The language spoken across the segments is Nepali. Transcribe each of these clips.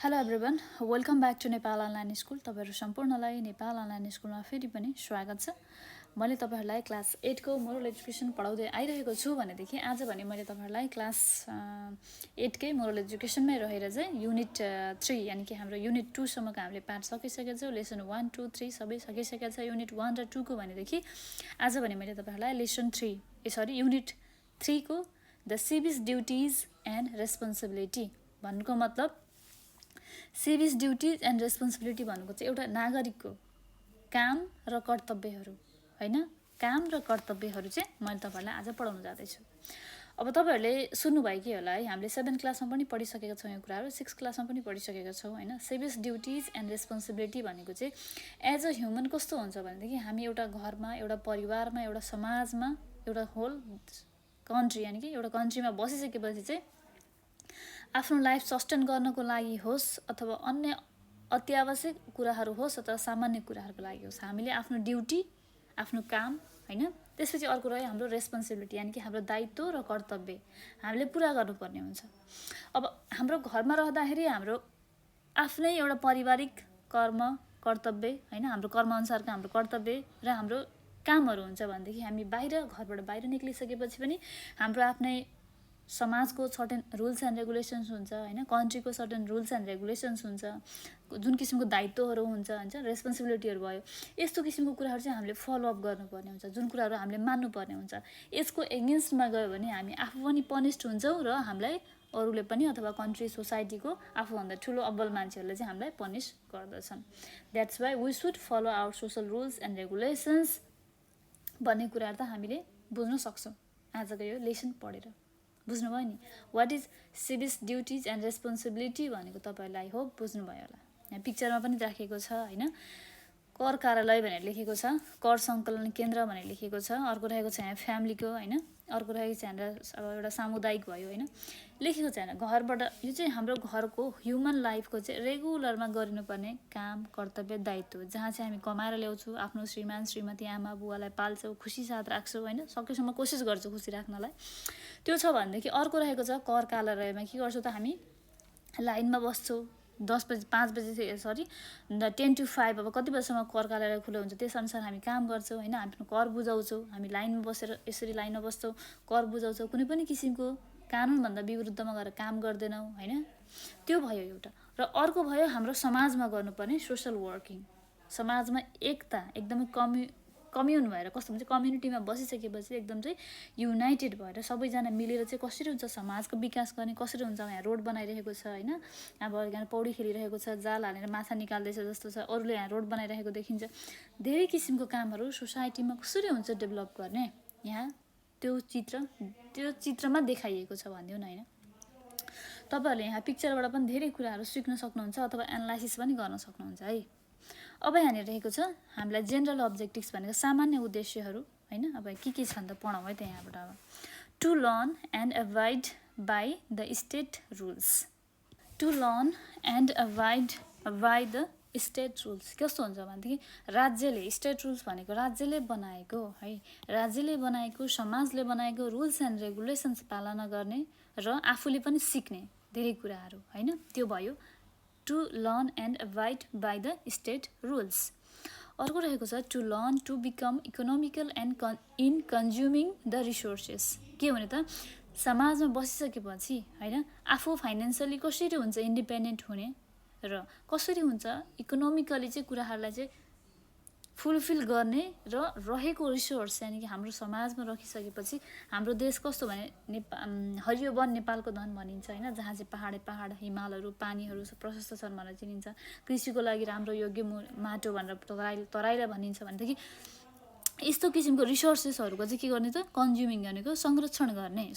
Hello everyone, welcome back to Nepal online school. तपाईँहरू सम्पूर्णलाई नेपाल अनलाइन स्कुलमा फेरि पनि स्वागत छ। मैले तपाईँहरूलाई क्लास 8 को मोरल एजुकेसन पढाउँदै आइरहेको छु भनेदेखि आज भने मैले तपाईँहरूलाई क्लास 8 कै मोरल एजुकेसनमै रहेर चाहिँ युनिट 3 यानि कि हाम्रो युनिट 2 सम्मको हामीले पाठ सकिसकेका छौँ। लेसन 1, 2, 3 सबै सकिसकेका छ। युनिट 1 र 2 को भनेदेखि आज भने मैले तपाईँहरूलाई लेसन 3 युनिट 3 को the civic duties and responsibility भन्नुको मतलब सिभिक ड्युटिज एन्ड रेस्पोन्सिबिलिटी भनेको चाहिँ एउटा नागरिकको काम र कर्तव्यहरू हैन, काम र कर्तव्यहरू चाहिँ मैले तपाईँहरूलाई आज पढाउन जाँदैछु। अब तपाईँहरूले सुन्नुभयो कि होला है, हामीले 7 क्लासमा पनि पढिसकेका छौँ यो कुराहरू, 6 क्लासमा पनि पढिसकेका छौँ हैन। सिभिक ड्युटिज एन्ड रेस्पोन्सिबिलिटी भनेको चाहिँ एज अ ह्युमन कस्तो हुन्छ भनेदेखि हामी एउटा घरमा, एउटा परिवारमा, एउटा समाजमा, एउटा होल कन्ट्री यानि कि एउटा कन्ट्रीमा बसिसकेपछि चाहिँ आफ्नो लाइफ सस्टेन गर्नको लागि होस् अथवा अन्य अत्यावश्यक कुराहरू होस् अथवा सामान्य कुराहरूको लागि होस्, हामीले आफ्नो ड्युटी, आफ्नो काम हैन, त्यसपछि अर्को रह्यो हाम्रो रेस्पोन्सिबिलिटी यानि कि हाम्रो दायित्व र कर्तव्य हामीले पुरा गर्नुपर्ने हुन्छ। अब हाम्रो घरमा रहँदाखेरि हाम्रो आफ्नै एउटा पारिवारिक कर्म कर्तव्य हैन, हाम्रो कर्मअनुसारको हाम्रो कर्तव्य र हाम्रो कामहरू हुन्छ भनेदेखि हामी घरबाट बाहिर निक्लिसकेपछि पनि हाम्रो आफ्नै समाजको सर्टेन रुल्स एन्ड रेगुलेसन्स हुन्छ हैन, कन्ट्रीको सर्टेन रुल्स एन्ड रेगुलेसन्स हुन्छ, जुन किसिमको दायित्वहरू हुन्छ हैन, रेस्पोन्सिबिलिटीहरू भयो, यस्तो किसिमको कुराहरू चाहिँ हामीले फलोअप गर्नुपर्ने हुन्छ, जुन कुराहरू हामीले मान्नुपर्ने हुन्छ। यसको एगेन्स्टमा गयो भने हामी आफू पनि पनिस्ड हुन्छौँ र हामीलाई अरूले पनि अथवा कन्ट्री सोसाइटीको आफूभन्दा ठुलो अब्बल मान्छेहरूले चाहिँ हामीलाई पनिस गर्दछन्। That's why we should follow our social rules and regulations भन्ने कुराहरू त हामीले बुझ्न सक्छौँ आजको यो लेसन पढेर। बुझ्नुभयो नि, what is civic duties and responsibility भनेको तपाईँहरूलाई होप बुझ्नुभयो होला। यहाँ पिक्चरमा पनि राखेको छ हैन, कर कार्यालय भनेर लेखेको छ, कर सङ्कलन केन्द्र भनेर लेखेको छ, अर्को रहेको छ यहाँ फ्यामिलीको हैन, अर्को रहेको छ यहाँ अब एउटा सामुदायिक भयो हैन, लेखेको छ यहाँ घरबाट। यो चाहिँ हाम्रो घरको ह्युमन लाइफको चाहिँ रेगुलरमा गरिनुपर्ने काम कर्तव्य दायित्व, जहाँ चाहिँ हामी कमाएर ल्याउँछौँ, आफ्नो श्रीमान श्रीमती आमा बुवालाई पाल्छौँ, खुसी साथ राख्छौँ हैन, सकेसम्म कोसिस गर्छौँ खुसी राख्नलाई। त्यो छ भनेदेखि अर्को रहेको छ कर कार्यालयमा के गर्छौँ त हामी लाइनमा बस्छौँ 10 बजी 5 बजी 10 to 5 अब कति बजीसम्म कर कार्यालय खुल्लो हुन्छ त्यसअनुसार हामी काम गर्छौँ हैन, आफ्नो कर बुझाउँछौँ, हामी लाइनमा बसेर यसरी लाइनमा बस्छौँ, कर बुझाउँछौँ, कुनै पनि किसिमको कानुनभन्दा विरुद्धमा गएर काम गर्दैनौँ हैन। त्यो भयो एउटा। र अर्को भयो हाम्रो समाजमा गर्नुपर्ने सोसल वर्किङ, समाजमा एकता एकदमै कम्युन भएर, कस्तो हुन्छ कम्युनिटीमा बसिसकेपछि एकदम चाहिँ युनाइटेड भएर सबैजना मिलेर चाहिँ कसरी हुन्छ समाजको विकास गर्ने, कसरी हुन्छ। यहाँ रोड बनाइरहेको छ हैन, अब यहाँ पौडी खेलिरहेको छ, जाल हालेर माछा निकाल्दैछ जस्तो छ, अरूले यहाँ रोड बनाइरहेको देखिन्छ। धेरै किसिमको कामहरू सोसाइटीमा कसरी हुन्छ डेभलप गर्ने, यहाँ त्यो चित्रमा देखाइएको छ भनिदिउँ न हैन। तपाईँहरूले यहाँ पिक्चरबाट पनि धेरै कुराहरू सिक्न सक्नुहुन्छ अथवा एनालाइसिस पनि गर्न सक्नुहुन्छ है। अब यहाँनिर रहेको छ हामीलाई जेनरल अब्जेक्टिभ्स भनेको सामान्य उद्देश्यहरू हैन। अब के छन् त पढौँ है त यहाँबाट। अब to learn and avoid by the state rules, to learn and avoid by the state rules कस्तो हुन्छ भनेदेखि राज्यले, स्टेट रुल्स भनेको राज्यले बनाएको है, राज्यले बनाएको समाजले बनाएको रुल्स एन्ड रेगुलेसन्स पालना गर्ने र आफूले पनि सिक्ने धेरै कुराहरू हैन, त्यो भयो to learn and avoid by the state rules. अर्को रहेको छ to learn to become economical and in consuming the resources. के भने त समाजमा बसिसकेपछि हैन आफू फाइनेन्सियली कसरी हुन्छ इन्डिपेन्डेन्ट हुने र कसरी हुन्छ इकोनोमिकली चाहिँ कुराहरूलाई चाहिँ फुलफिल गर्ने र रहेको रिसोर्स यानि कि हाम्रो समाजमा राखिसकेपछि हाम्रो देश कस्तो भने हरियो वन नेपालको धन भनिन्छ हैन, जहाँ चाहिँ पहाड हिमालहरू पानीहरू प्रशस्त छन् भनेर चिनिन्छ, कृषिको लागि राम्रो योग्य माटो भनेर तराईलाई भनिन्छ भनेदेखि यस्तो किसिमको रिसोर्सेसहरूको चाहिँ के गर्ने त कन्ज्युमिङ गर्नेको संरक्षण गर्ने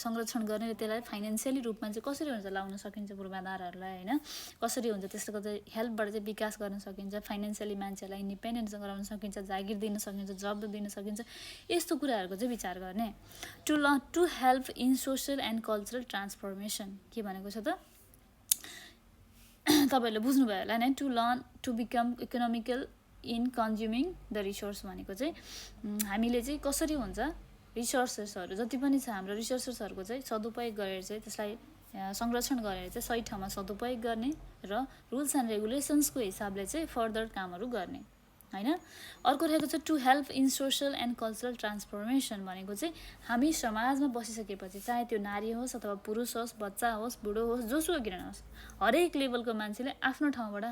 र त्यसलाई फाइनेन्सियली रूपमा चाहिँ कसरी हुन्छ लाउन सकिन्छ पूर्वाधारहरूलाई हैन, कसरी हुन्छ त्यसको चाहिँ हेल्पबाट चाहिँ विकास गर्न सकिन्छ, फाइनेन्सियली मान्छेलाई इन्डिपेन्डेन्ट गराउन सकिन्छ, जागिर दिन सकिन्छ, जब दिन सकिन्छ, यस्तो कुराहरूको चाहिँ विचार गर्ने। To help in social and cultural transformation के भनेको छ त तपाईँहरूले बुझ्नुभयो होला नि। To learn to become economical in consuming the resource भनेको चाहिँ हामीले चाहिँ कसरी हुन्छ रिसोर्सेसहरू जति पनि छ हाम्रो रिसोर्सेसहरूको चाहिँ सदुपयोग गरेर चाहिँ त्यसलाई संरक्षण गरेर चाहिँ सही ठाउँमा सदुपयोग गर्ने र रुल्स एन्ड रेगुलेसन्सको हिसाबले चाहिँ फर्दर कामहरू गर्ने हैन। अर्को रहेको छ to help in social and cultural transformation भनेको चाहिँ हामी समाजमा बसिसकेपछि चाहे त्यो नारी होस् अथवा पुरुष होस्, बच्चा होस्, बुढो होस्, जोसुकै किन होस्, हरेक लेभलको मान्छेले आफ्नो ठाउँबाट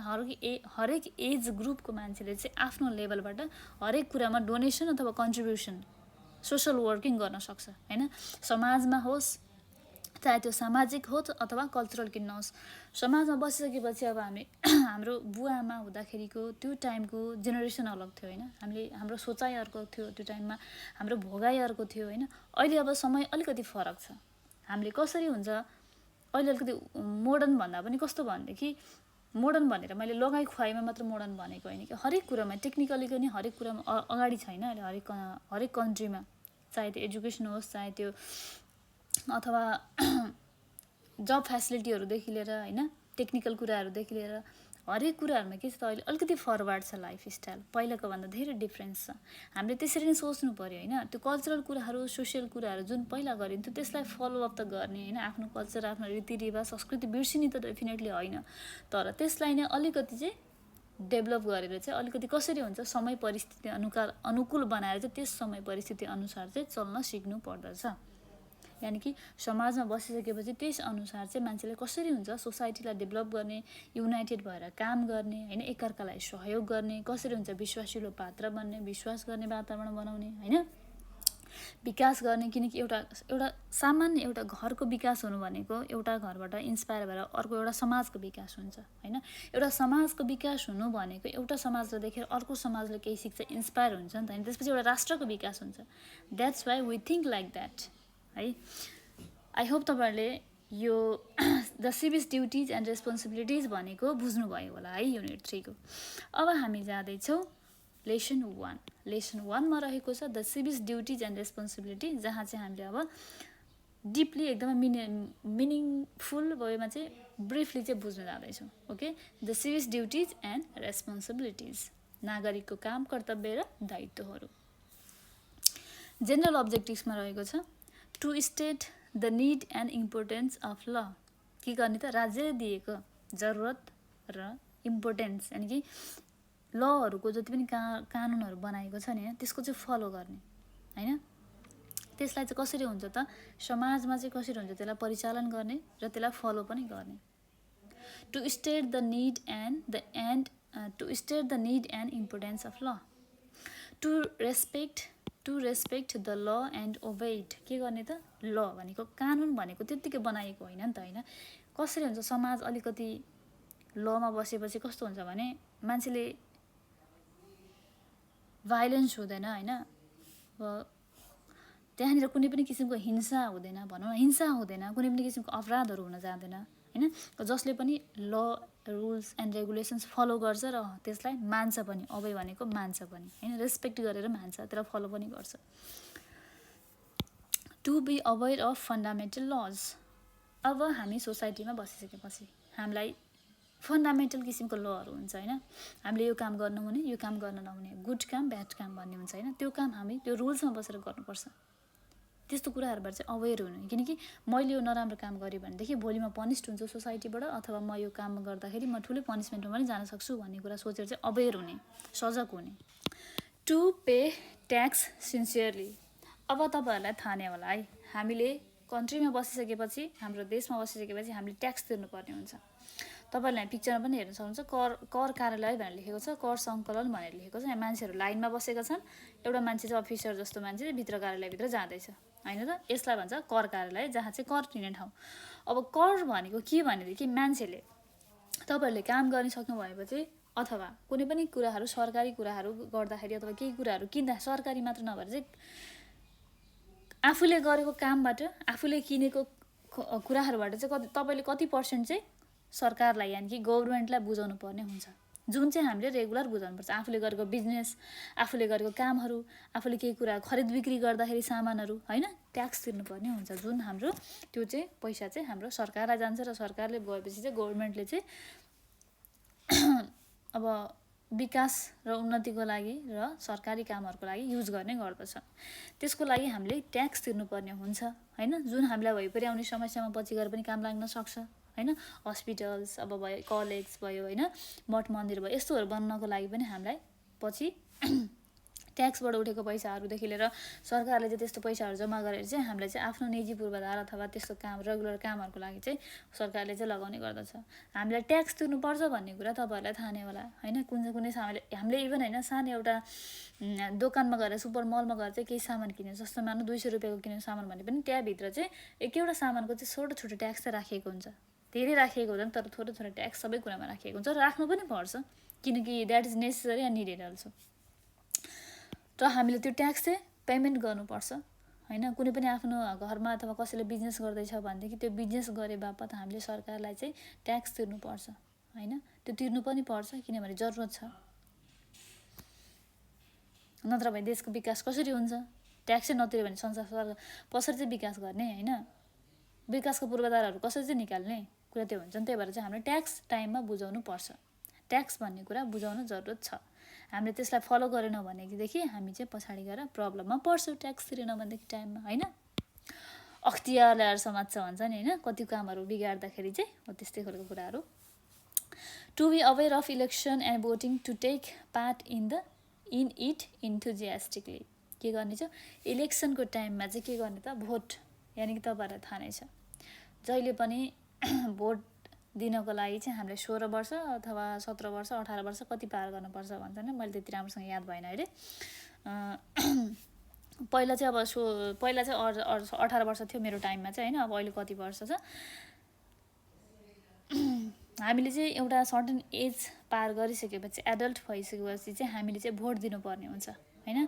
हरेक एज ग्रुपको मान्छेले चाहिँ आफ्नो लेभलबाट हरेक कुरामा डोनेसन अथवा कन्ट्रिब्युसन सोसल वर्किङ गर्न सक्छ हैन। समाजमा होस्, चाहे त्यो सामाजिक होस् अथवा कल्चरल किन नहोस्, समाजमा बसिसकेपछि अब हामी हाम्रो बुवाआमा हुँदाखेरिको त्यो टाइमको जेनेरेसन अलग थियो हैन। हाम्रो सोचाइ अर्को थियो त्यो टाइममा, हाम्रो भोगाइ अर्को थियो हैन। अहिले अब समय अलिकति फरक छ। हामीले कसरी हुन्छ अहिले अलिकति मोडर्न भन्दा पनि कस्तो भनेदेखि मोडर्न भनेर मैले लगाइ खुवाइमा मात्र मोडर्न भनेको होइन कि हरेक कुरामा टेक्निकली पनि हरेक कुरामा अगाडि छैन अहिले हरेक कन्ट्रीमा, चाहे त्यो एजुकेसन होस्, चाहे त्यो अथवा जब फेसिलिटीहरूदेखि लिएर हैन, टेक्निकल कुराहरूदेखि लिएर हरेक कुराहरूमा के छ त अहिले अलिकति फरवर्ड छ लाइफस्टाइल, पहिलाको भन्दा धेरै डिफ्रेन्स छ। हामीले त्यसरी नै सोच्नु पर्यो हैन। त्यो कल्चरल कुराहरू, सोसियल कुराहरू जुन पहिला गरिन्थ्यो त्यसलाई फलोअप त गर्ने हैन। आफ्नो कल्चर, आफ्नो रीतिरिवाज, संस्कृति बिर्सिने त डेफिनेटली होइन, तर त्यसलाई नै अलिकति चाहिँ डेभलप गरेर चाहिँ अलिकति कसरी हुन्छ समय परिस्थिति अनुकूल बनाएर चाहिँ त्यस समय परिस्थिति अनुसार चाहिँ चल्न सिक्नु पर्दछ। यानि कि समाजमा बसिसकेपछि त्यस अनुसार चाहिँ मान्छेले कसरी हुन्छ सोसाइटीलाई डेभलप गर्ने, युनाइटेड भएर काम गर्ने हैन, एकअर्कालाई सहयोग गर्ने, कसरी हुन्छ विश्वासिलो पात्र बन्ने, विश्वास गर्ने वातावरण बनाउने हैन, विकास गर्ने। किनकि एउटा सामान्य एउटा घरको विकास हुनु भनेको एउटा घरबाट इन्स्पायर भएर अर्को एउटा समाजको विकास हुन्छ हैन। एउटा समाजको विकास हुनु भनेको एउटा समाजले देखेर अर्को समाजले केही सिक्छ, इन्स्पायर हुन्छ नि त हैन। त्यसपछि एउटा राष्ट्रको विकास हुन्छ। That's why we think like that है। आई होप तपाईँहरूले यो the civic duties and responsibilities भनेको बुझ्नुभयो होला है युनिट 3 को। अब हामी जाँदैछौँ लेसन 1। लेसन 1 मा रहेको छ the civic duties and responsibility, जहाँ चाहिँ हामीले अब डिपली एकदमै मिनिङफुल वेमा चाहिँ ब्रिफली चाहिँ बुझ्न जाँदैछौँ। Okay, the civic duties and responsibilities, नागरिकको काम, कर्तव्य र दायित्वहरू। जेनरल अब्जेक्टिभ्समा रहेको छ to state the need and importance of law. के गर्ने त राज्यले दिएको जरुरत र इम्पोर्टेन्स, यानि कि लहरूको जति पनि कानुनहरू बनाएको छ नि त्यसको चाहिँ फलो गर्ने हैन। त्यसलाई चाहिँ कसरी हुन्छ त समाजमा चाहिँ कसरी हुन्छ त्यसलाई परिचालन गर्ने र त्यसलाई फलो पनि गर्ने। To state the need and importance of law, to respect the law and obey it. के गर्ने त ल भनेको कानुन भनेको त्यत्तिकै बनाएको होइन नि त हैन। कसरी हुन्छ समाज अलिकति लमा बसेपछि कस्तो हुन्छ भने मान्छेले भाइलेन्स हुँदैन हैन, त्यहाँनिर कुनै पनि किसिमको हिंसा हुँदैन, भनौँ न हिंसा हुँदैन, कुनै पनि किसिमको अपराधहरू हुन जाँदैन हैन। जसले पनि ल रुल्स एन्ड रेगुलेसन्स फलो गर्छ र त्यसलाई मान्छ पनि, ओबे भनेको मान्छ पनि हैन, रेस्पेक्ट गरेर मान्छ, त्यसलाई फलो पनि गर्छ। To be aware of fundamental laws. अब हामी सोसाइटीमा बसिसकेपछि हामीलाई फन्डामेन्टल किसिमको लहरू हुन्छ हैन। हामीले यो काम गर्नु हुने, यो काम गर्न नहुने, गुड काम, ब्याड काम भन्ने हुन्छ हैन। त्यो काम हामी त्यो रुल्समा बसेर गर्नुपर्छ। त्यस्तो कुराहरूबाट चाहिँ अवेर हुनु, किनकि मैले यो नराम्रो काम गरेँ भनेदेखि भोलि म पनिस्ड हुन्छु सोसाइटीबाट, अथवा म यो काम गर्दाखेरि म ठुलै पनिसमेन्टमा पनि जान सक्छु भन्ने कुरा सोचेर चाहिँ अवेर हुने, सजग हुने। To pay tax sincerely. अब तपाईँहरूलाई थाहा नै होला है, हामीले कन्ट्रीमा बसिसकेपछि, हाम्रो देशमा बसिसकेपछि हामीले ट्याक्स तिर्नुपर्ने हुन्छ। तपाईँहरूलाई पिक्चरमा पनि हेर्न सक्नुहुन्छ, कर कार्यालय भनेर लेखेको छ, कर सङ्कलन भनेर लेखेको छ। यहाँ मान्छेहरू लाइनमा बसेका छन्, एउटा मान्छे चाहिँ अफिसर जस्तो मान्छे भित्र कार्यालयभित्र जाँदैछ होइन त, यसलाई भन्छ कर कार्यालय, जहाँ चाहिँ कर तिर्ने ठाउँ। अब कर भनेको के भनेदेखि मान्छेले तपाईँहरूले काम गरिसक्नु भएपछि अथवा कुनै पनि कुराहरू सरकारी कुराहरू गर्दाखेरि अथवा केही कुराहरू किन्दा, सरकारी मात्र नभएर चाहिँ आफूले गरेको कामबाट, आफूले किनेको कुराहरूबाट चाहिँ तपाईँले कति पर्सेन्ट चाहिँ सरकारलाई यानि कि गभर्मेन्टलाई बुझाउनु पर्ने हुन्छ, जुन चाहिँ हामीले रेगुलर बुझाउनुपर्छ। आफूले गरेको बिजनेस, आफूले गरेको कामहरू, आफूले केही कुरा खरिद बिक्री गर्दाखेरि सामानहरू हैन, ट्याक्स तिर्नुपर्ने हुन्छ, जुन हाम्रो त्यो चाहिँ पैसा चाहिँ हाम्रो सरकारलाई जान्छ र सरकारले गएपछि चाहिँ गभर्मेन्टले चाहिँ अब विकास र उन्नतिको लागि र सरकारी कामहरूको लागि युज गर्ने गर्दछ। त्यसको लागि हामीले ट्याक्स तिर्नुपर्ने हुन्छ हैन, जुन हामीलाई भइपरि आउने समस्यामा पछि गएर पनि काम लाग्न सक्छ हैन। हस्पिटल्स अब भयो, कलेज भयो हैन, मठ मन्दिर भयो, यस्तोहरू बन्नको लागि पनि हामीलाई पछि ट्याक्सबाट उठेको पैसाहरूदेखि लिएर सरकारले चाहिँ त्यस्तो पैसाहरू जम्मा गरेर चाहिँ हामीलाई चाहिँ आफ्नो निजी पूर्वाधार अथवा त्यस्तो काम रेगुलर कामहरूको लागि चाहिँ सरकारले चाहिँ लगाउने गर्दछ। हामीलाई ट्याक्स तिर्नुपर्छ भन्ने कुरा तपाईँहरूलाई थाहा नै होला हैन। कुनै हामीले इभन हैन सानो एउटा दोकानमा गएर सुपर मलमा गएर चाहिँ केही सामान किन्यो, जस्तो मानौँ 200 रुपियाँको किन्यो सामान भने पनि त्यहाँभित्र चाहिँ एक एउटा सामानको चाहिँ छोटो छोटो ट्याक्स चाहिँ राखिएको हुन्छ। धेरै राखिएको हुँदैन, तर थोरै थोरै ट्याक्स सबै कुरामा राखिएको हुन्छ र राख्नु पनि पर्छ, किनकि that is necessary and needed also. र हामीले त्यो ट्याक्स चाहिँ पेमेन्ट गर्नुपर्छ हैन। कुनै पनि आफ्नो घरमा अथवा कसैले बिजनेस गर्दैछ भनेदेखि त्यो बिजनेस गरे बापत हामीले सरकारलाई चाहिँ ट्याक्स तिर्नुपर्छ हैन। त्यो तिर्नु पनि पर्छ किनभने जरुरत छ, नत्र भने देशको विकास कसरी हुन्छ? ट्याक्सै नतिर्यो भने संसार कसरी चाहिँ विकास गर्ने हैन? विकासको पूर्वाधारहरू कसरी चाहिँ निकाल्ने कुरा त्यो हुन्छ नि। त्यही भएर चाहिँ हामीले ट्याक्स टाइममा बुझाउनु पर्छ। ट्याक्स भन्ने कुरा बुझाउन जरुरत छ। हामीले त्यसलाई फलो गरेनौँ भनेदेखि हामी चाहिँ पछाडि गएर प्रब्लममा पर्छौँ ट्याक्स तिरेनौँ भनेदेखि टाइममा हैन। अख्तियार ल्याएर समात्छ भन्छ नि हैन, कति कामहरू बिगार्दाखेरि चाहिँ हो त्यस्तै खालको कुराहरू। To be aware of election and voting to take part in it enthusiastically. के गर्ने छ इलेक्सनको टाइममा चाहिँ के गर्ने त भोट, यानि कि तपाईँहरूलाई थाहा नै छ जहिले पनि भोट दिनको लागि चाहिँ हामीले 16 वर्ष अथवा 17 वर्ष 18 वर्ष कति पार गर्नुपर्छ भन्छ नि, मैले त्यति राम्रोसँग याद भएन अहिले। पहिला चाहिँ अब पहिला चाहिँ 18 वर्ष थियो मेरो टाइममा चाहिँ हैन। अब अहिले कति वर्ष छ, हामीले चाहिँ एउटा सर्टेन एज पार गरिसकेपछि एडल्ट भइसकेपछि चाहिँ हामीले चाहिँ भोट दिनुपर्ने हुन्छ हैन।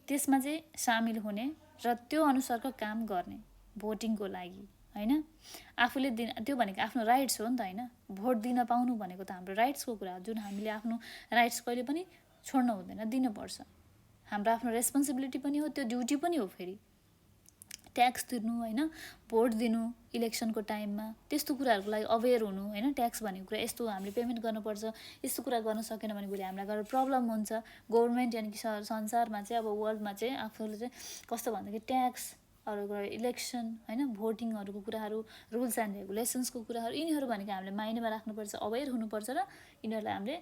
त्यसमा चाहिँ सामेल हुने र त्यो अनुसारको काम गर्ने भोटिङको लागि हैन। आफूले त्यो भनेको आफ्नो राइट्स हो नि त हैन। भोट दिन पाउनु भनेको त हाम्रो राइट्सको कुरा हो, जुन हामीले आफ्नो राइट्स कहिले पनि छोड्नु हुँदैन, दिनुपर्छ। हाम्रो आफ्नो रेस्पोन्सिबिलिटी पनि हो, त्यो ड्युटी पनि हो। फेरि ट्याक्स तिर्नु हैन, भोट दिनु इलेक्सनको टाइममा, त्यस्तो कुराहरूको लागि अवेर हुनु हैन। ट्याक्स भनेको कुरा यस्तो हामीले पेमेन्ट गर्नुपर्छ, यस्तो कुरा गर्न सकेन भने भोलि हामीलाई गएर प्रब्लम हुन्छ। गभर्मेन्ट यानि कि संसारमा चाहिँ अब वर्ल्डमा चाहिँ आफूले चाहिँ कस्तो भन्दाखेरि ट्याक्स अरू इलेक्सन हैन, भोटिङहरूको कुराहरू, रुल्स एन्ड रेगुलेसन्सको कुराहरू, यिनीहरू भनेको हामीले माइन्डमा राख्नुपर्छ, अवेर हुनुपर्छ र यिनीहरूलाई हामीले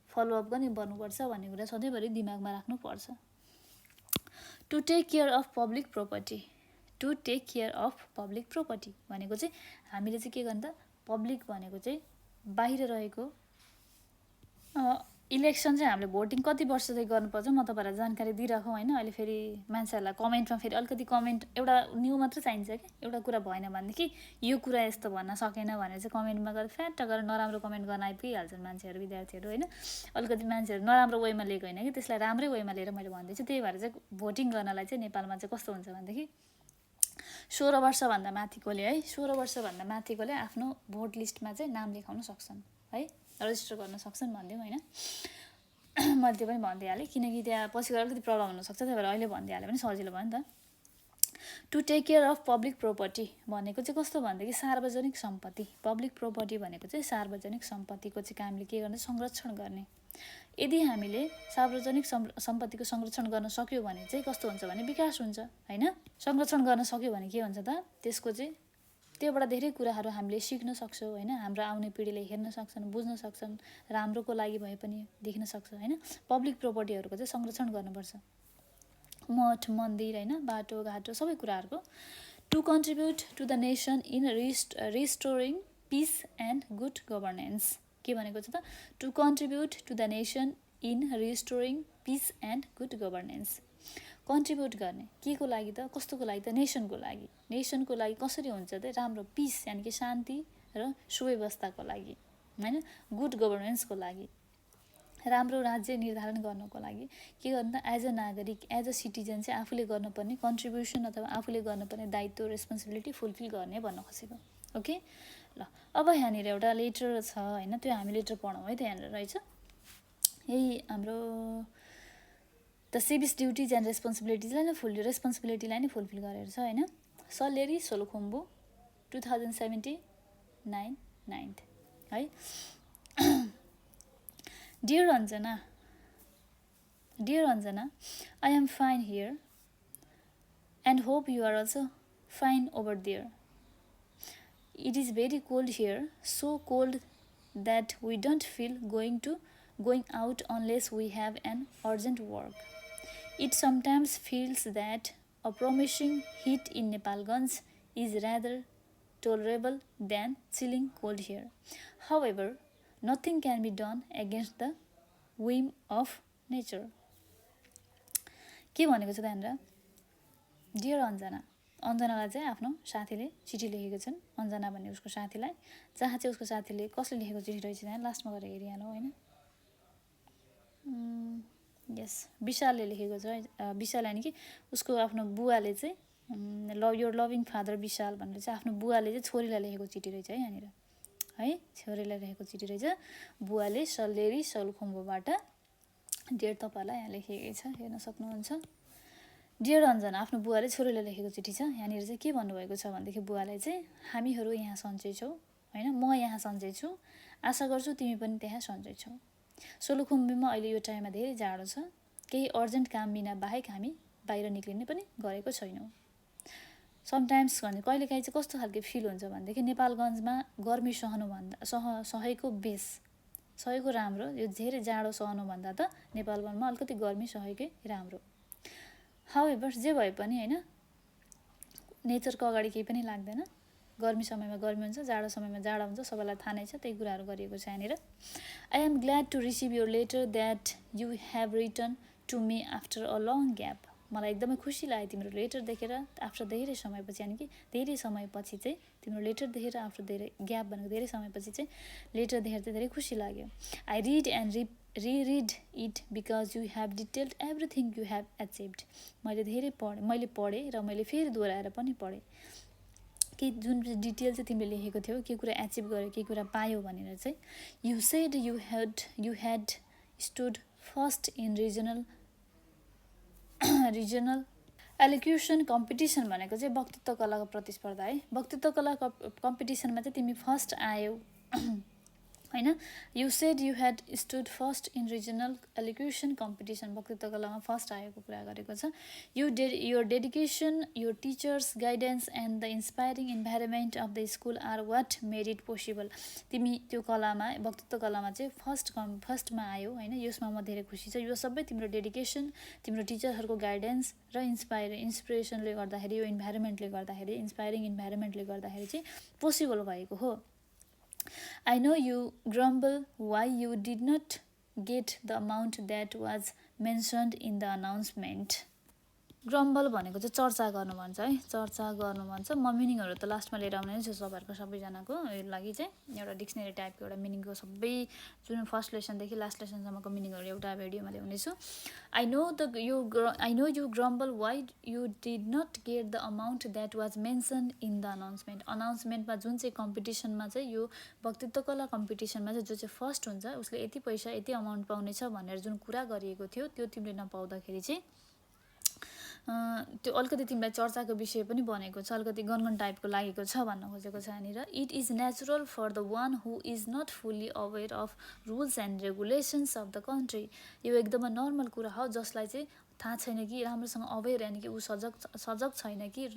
फलोअप पनि गर्नुपर्छ भन्ने कुरा सधैँभरि दिमागमा राख्नुपर्छ। To take care of public property. To take care of public property भनेको चाहिँ हामीले चाहिँ के गर्ने त, पब्लिक भनेको चाहिँ बाहिर रहेको इलेक्सन चाहिँ हामीले भोटिङ कति वर्ष चाहिँ गर्नुपर्छ म तपाईँहरूलाई जानकारी दिइराखौँ हैन। अहिले फेरि मान्छेहरूलाई कमेन्टमा फेरि अलिकति कमेन्ट एउटा न्यू मात्र चाहिन्छ कि एउटा कुरा भएन भनेदेखि यो कुरा यस्तो भन्न सकेन भनेर चाहिँ कमेन्टमा गएर फ्याट गरेर नराम्रो कमेन्ट गर्न आइपुगिहाल्छन् मान्छेहरू, विद्यार्थीहरू हैन। अलिकति मान्छेहरू नराम्रो वेमा लिएको होइन कि, त्यसलाई राम्रै वेमा लिएर मैले भन्दैछु। त्यही भएर चाहिँ भोटिङ गर्नलाई चाहिँ नेपालमा चाहिँ कस्तो हुन्छ भनेदेखि 16 वर्षभन्दा माथिकोले है, 16 वर्षभन्दा माथिकोले आफ्नो भोट लिस्टमा चाहिँ नाम लेखाउन सक्छन् है, रजिस्टर गर्न सक्छन् भनिदिउँ हैन। मैले त्यो पनि भनिदिइहालेँ किनकि त्यहाँ पछि गएर अलिकति प्रब्लम हुनसक्छ, त्यही भएर अहिले भनिदिइहालेँ भने सजिलो भयो नि त। To take care of public property भनेको चाहिँ कस्तो भनेदेखि सार्वजनिक सम्पत्ति। पब्लिक प्रोपर्टी भनेको चाहिँ सार्वजनिक सम्पत्तिको चाहिँ कामले के गर्ने, संरक्षण गर्ने। यदि हामीले सार्वजनिक सम्पत्तिको संरक्षण गर्न सक्यो भने चाहिँ कस्तो हुन्छ भने विकास हुन्छ हैन। संरक्षण गर्न सक्यो भने के हुन्छ त, त्यसको चाहिँ त्योबाट धेरै कुराहरू हामीले सिक्न सक्छौँ हैन। हाम्रो आउने पिँढीले हेर्न सक्छन्, बुझ्न सक्छन्, राम्रोको लागि भए पनि देख्न सक्छ हैन। पब्लिक प्रोपर्टीहरूको चाहिँ संरक्षण गर्नुपर्छ, मठ मन्दिर हैन, बाटोघाटो सबै कुराहरूको। To contribute to the nation in restoring peace and good governance. के भनेको छ त, to contribute to the nation in restoring peace and good governance. Contribute गर्ने के को लागि त, कस्तोको लागि त, नेसनको लागि। नेसनको लागि कसरी हुन्छ त, राम्रो पिस यानि कि शान्ति र सुव्यवस्थाको लागि हैन, गुड गभर्नेन्सको लागि, राम्रो राज्य निर्धारण गर्नको लागि के गर्नु त, एज अ नागरिक एज अ सिटिजन चाहिँ आफूले गर्नुपर्ने कन्ट्रिब्युसन अथवा आफूले गर्नुपर्ने दायित्व रेस्पोन्सिबिलिटी फुलफिल गर्ने भन्न खोजेको। ओके ल, अब यहाँनिर एउटा लेटर छ हैन, त्यो हामी लेटर पढौँ है। त यहाँनिर रहेछ यही हाम्रो द सिभिस ड्युटिज एन्ड रेस्पोन्सिबिलिटिजलाई नै रेस्पोन्सिबिलिटीलाई नै फुलफिल गरेर छ हैन। सलेरी सोलुखुम्बु 2079 9 है। Dear Anjana, Dear Anjana, I am fine here and hope you are also fine over there. It is very cold here, so cold that we don't feel going out unless we have an urgent work. It sometimes feels that a promising heat in Nepalganj is rather tolerable than chilling cold here. However, nothing can be done against the whim of nature. के भनेको छ त्यहाँनिर डियर अन्जना अन्जनालाई चाहिँ आफ्नो साथीले चिठी लेखेको छन् अन्जना भन्ने उसको साथीलाई जहाँ चाहिँ उसको साथीले कसले लेखेको चिठी रहेछ त्यहाँ लास्टमा गएर हेरिहाल्नु होइन यस विशालले लेखेको छ विशाल यानि कि उसको आफ्नो बुवाले चाहिँ योर लभिङ फादर विशाल भनेर चाहिँ आफ्नो बुवाले चाहिँ छोरीलाई लेखेको चिठी रहेछ है यहाँनिर है छोरीलाई लेखेको चिठी रहेछ बुवाले सल्लेरी सलखुम्बुबाट डेट तपाईँलाई यहाँ लेखेकै छ हेर्न सक्नुहुन्छ डियर अन्जना आफ्नो बुवाले छोरीलाई लेखेको चिठी छ यहाँनिर चाहिँ के भन्नुभएको छ भनेदेखि बुवालाई चाहिँ हामीहरू यहाँ सन्चै छौँ होइन म यहाँ सन्चै छु आशा गर्छु तिमी पनि त्यहाँ सन्चै छौ सोलुखुम्बीमा अहिले यो टाइममा धेरै जाडो छ केही अर्जेन्ट काम बिना बाहेक हामी बाहिर निक्लिने पनि गरेको छैनौँ समटाइम्स भने कहिलेकाहीँ चाहिँ कस्तो खालको फिल हुन्छ भनेदेखि नेपालगञ्जमा गर्मी सहेको बेस सहेको राम्रो यो धेरै जाडो सहनुभन्दा त नेपालगञ्जमा अलिकति गर्मी सहेकै राम्रो हाउएभर जे भए पनि होइन नेचरको अगाडि केही पनि लाग्दैन गर्मी समयमा गर्मी हुन्छ जाडो समयमा जाडो हुन्छ सबैलाई थाहा नै छ त्यही कुराहरू गरिएको छ यहाँनिर I am glad to receive your letter that you have return to me after a long gap मलाई एकदमै खुसी लाग्यो तिम्रो लेटर देखेर आफ्टर धेरै समयपछि यानि कि धेरै समयपछि चाहिँ तिम्रो लेटर देखेर आफ्टर धेरै ग्याप भनेको धेरै समयपछि चाहिँ लेटर देखेर चाहिँ धेरै खुसी लाग्यो I read and reread it because you have detailed everything you have achieved मैले पढेँ र मैले फेरि दोहोऱ्याएर पनि पढेँ कि जुन डिटेल चाहिँ तिमीले लेखेको थियौ के कुरा एचिभ गर्यो के कुरा पायो भनेर चाहिँ you said you had stood first in regional elocution competition भनेको चाहिँ वक्तृत्व कलाको प्रतिस्पर्धा है वक्तृत्व कला कम्पिटिसनमा चाहिँ तिमी फर्स्ट आयौ होइन you said you had stood first in regional elocution competition वक्तृत्व कलामा फर्स्ट आएको कुरा गरेको छ your dedication your teacher's guidance and the inspiring environment of the school are what made it possible तिमी त्यो कलामा वक्तृत्व कलामा चाहिँ फर्स्टमा आयो होइन यसमा म धेरै खुसी छु यो सबै तिम्रो डेडिकेसन तिम्रो टिचरहरूको गाइडेन्स र इन्सपिरेसनले गर्दाखेरि यो इन्भाइरोमेन्टले गर्दाखेरि इन्सपायरिङ इन्भाइरोमेन्टले गर्दाखेरि चाहिँ पोसिबल भएको हो I know you grumble why you did not get the amount that was mentioned in the announcement. Grumble भनेको चाहिँ चर्चा गर्नु भन्छ है चर्चा गर्नु भन्छ म मिनिङहरू त लास्टमा लिएर आउने छु सबैहरूको सबैजनाको यो लागि चाहिँ एउटा डिक्सनरी टाइपको एउटा मिनिङको सबै जुन फर्स्ट लेसनदेखि लास्ट लेसनसम्मको मिनिङहरू एउटा भिडियोमा ल्याउनेछु I know you grumble why you did not get the amount that was mention in the अनाउन्समेन्टमा जुन चाहिँ कम्पिटिसनमा चाहिँ यो वक्तृत्व कला कम्पिटिसनमा चाहिँ जो चाहिँ फर्स्ट हुन्छ उसले यति पैसा यति अमाउन्ट पाउनेछ भनेर जुन कुरा गरिएको थियो त्यो तिमीले नपाउँदाखेरि चाहिँ त्यो अलिकति तिमीलाई चर्चाको विषय पनि बनेको छ अलिकति गनगन टाइपको लागेको छ भन्न खोजेको छ यहाँनिर it is natural for the one who is not fully aware of rules and regulations of the country यो एकदमै नर्मल कुरा हो जसलाई चाहिँ थाहा छैन कि राम्रोसँग अवेर यानि कि ऊ सजग छैन कि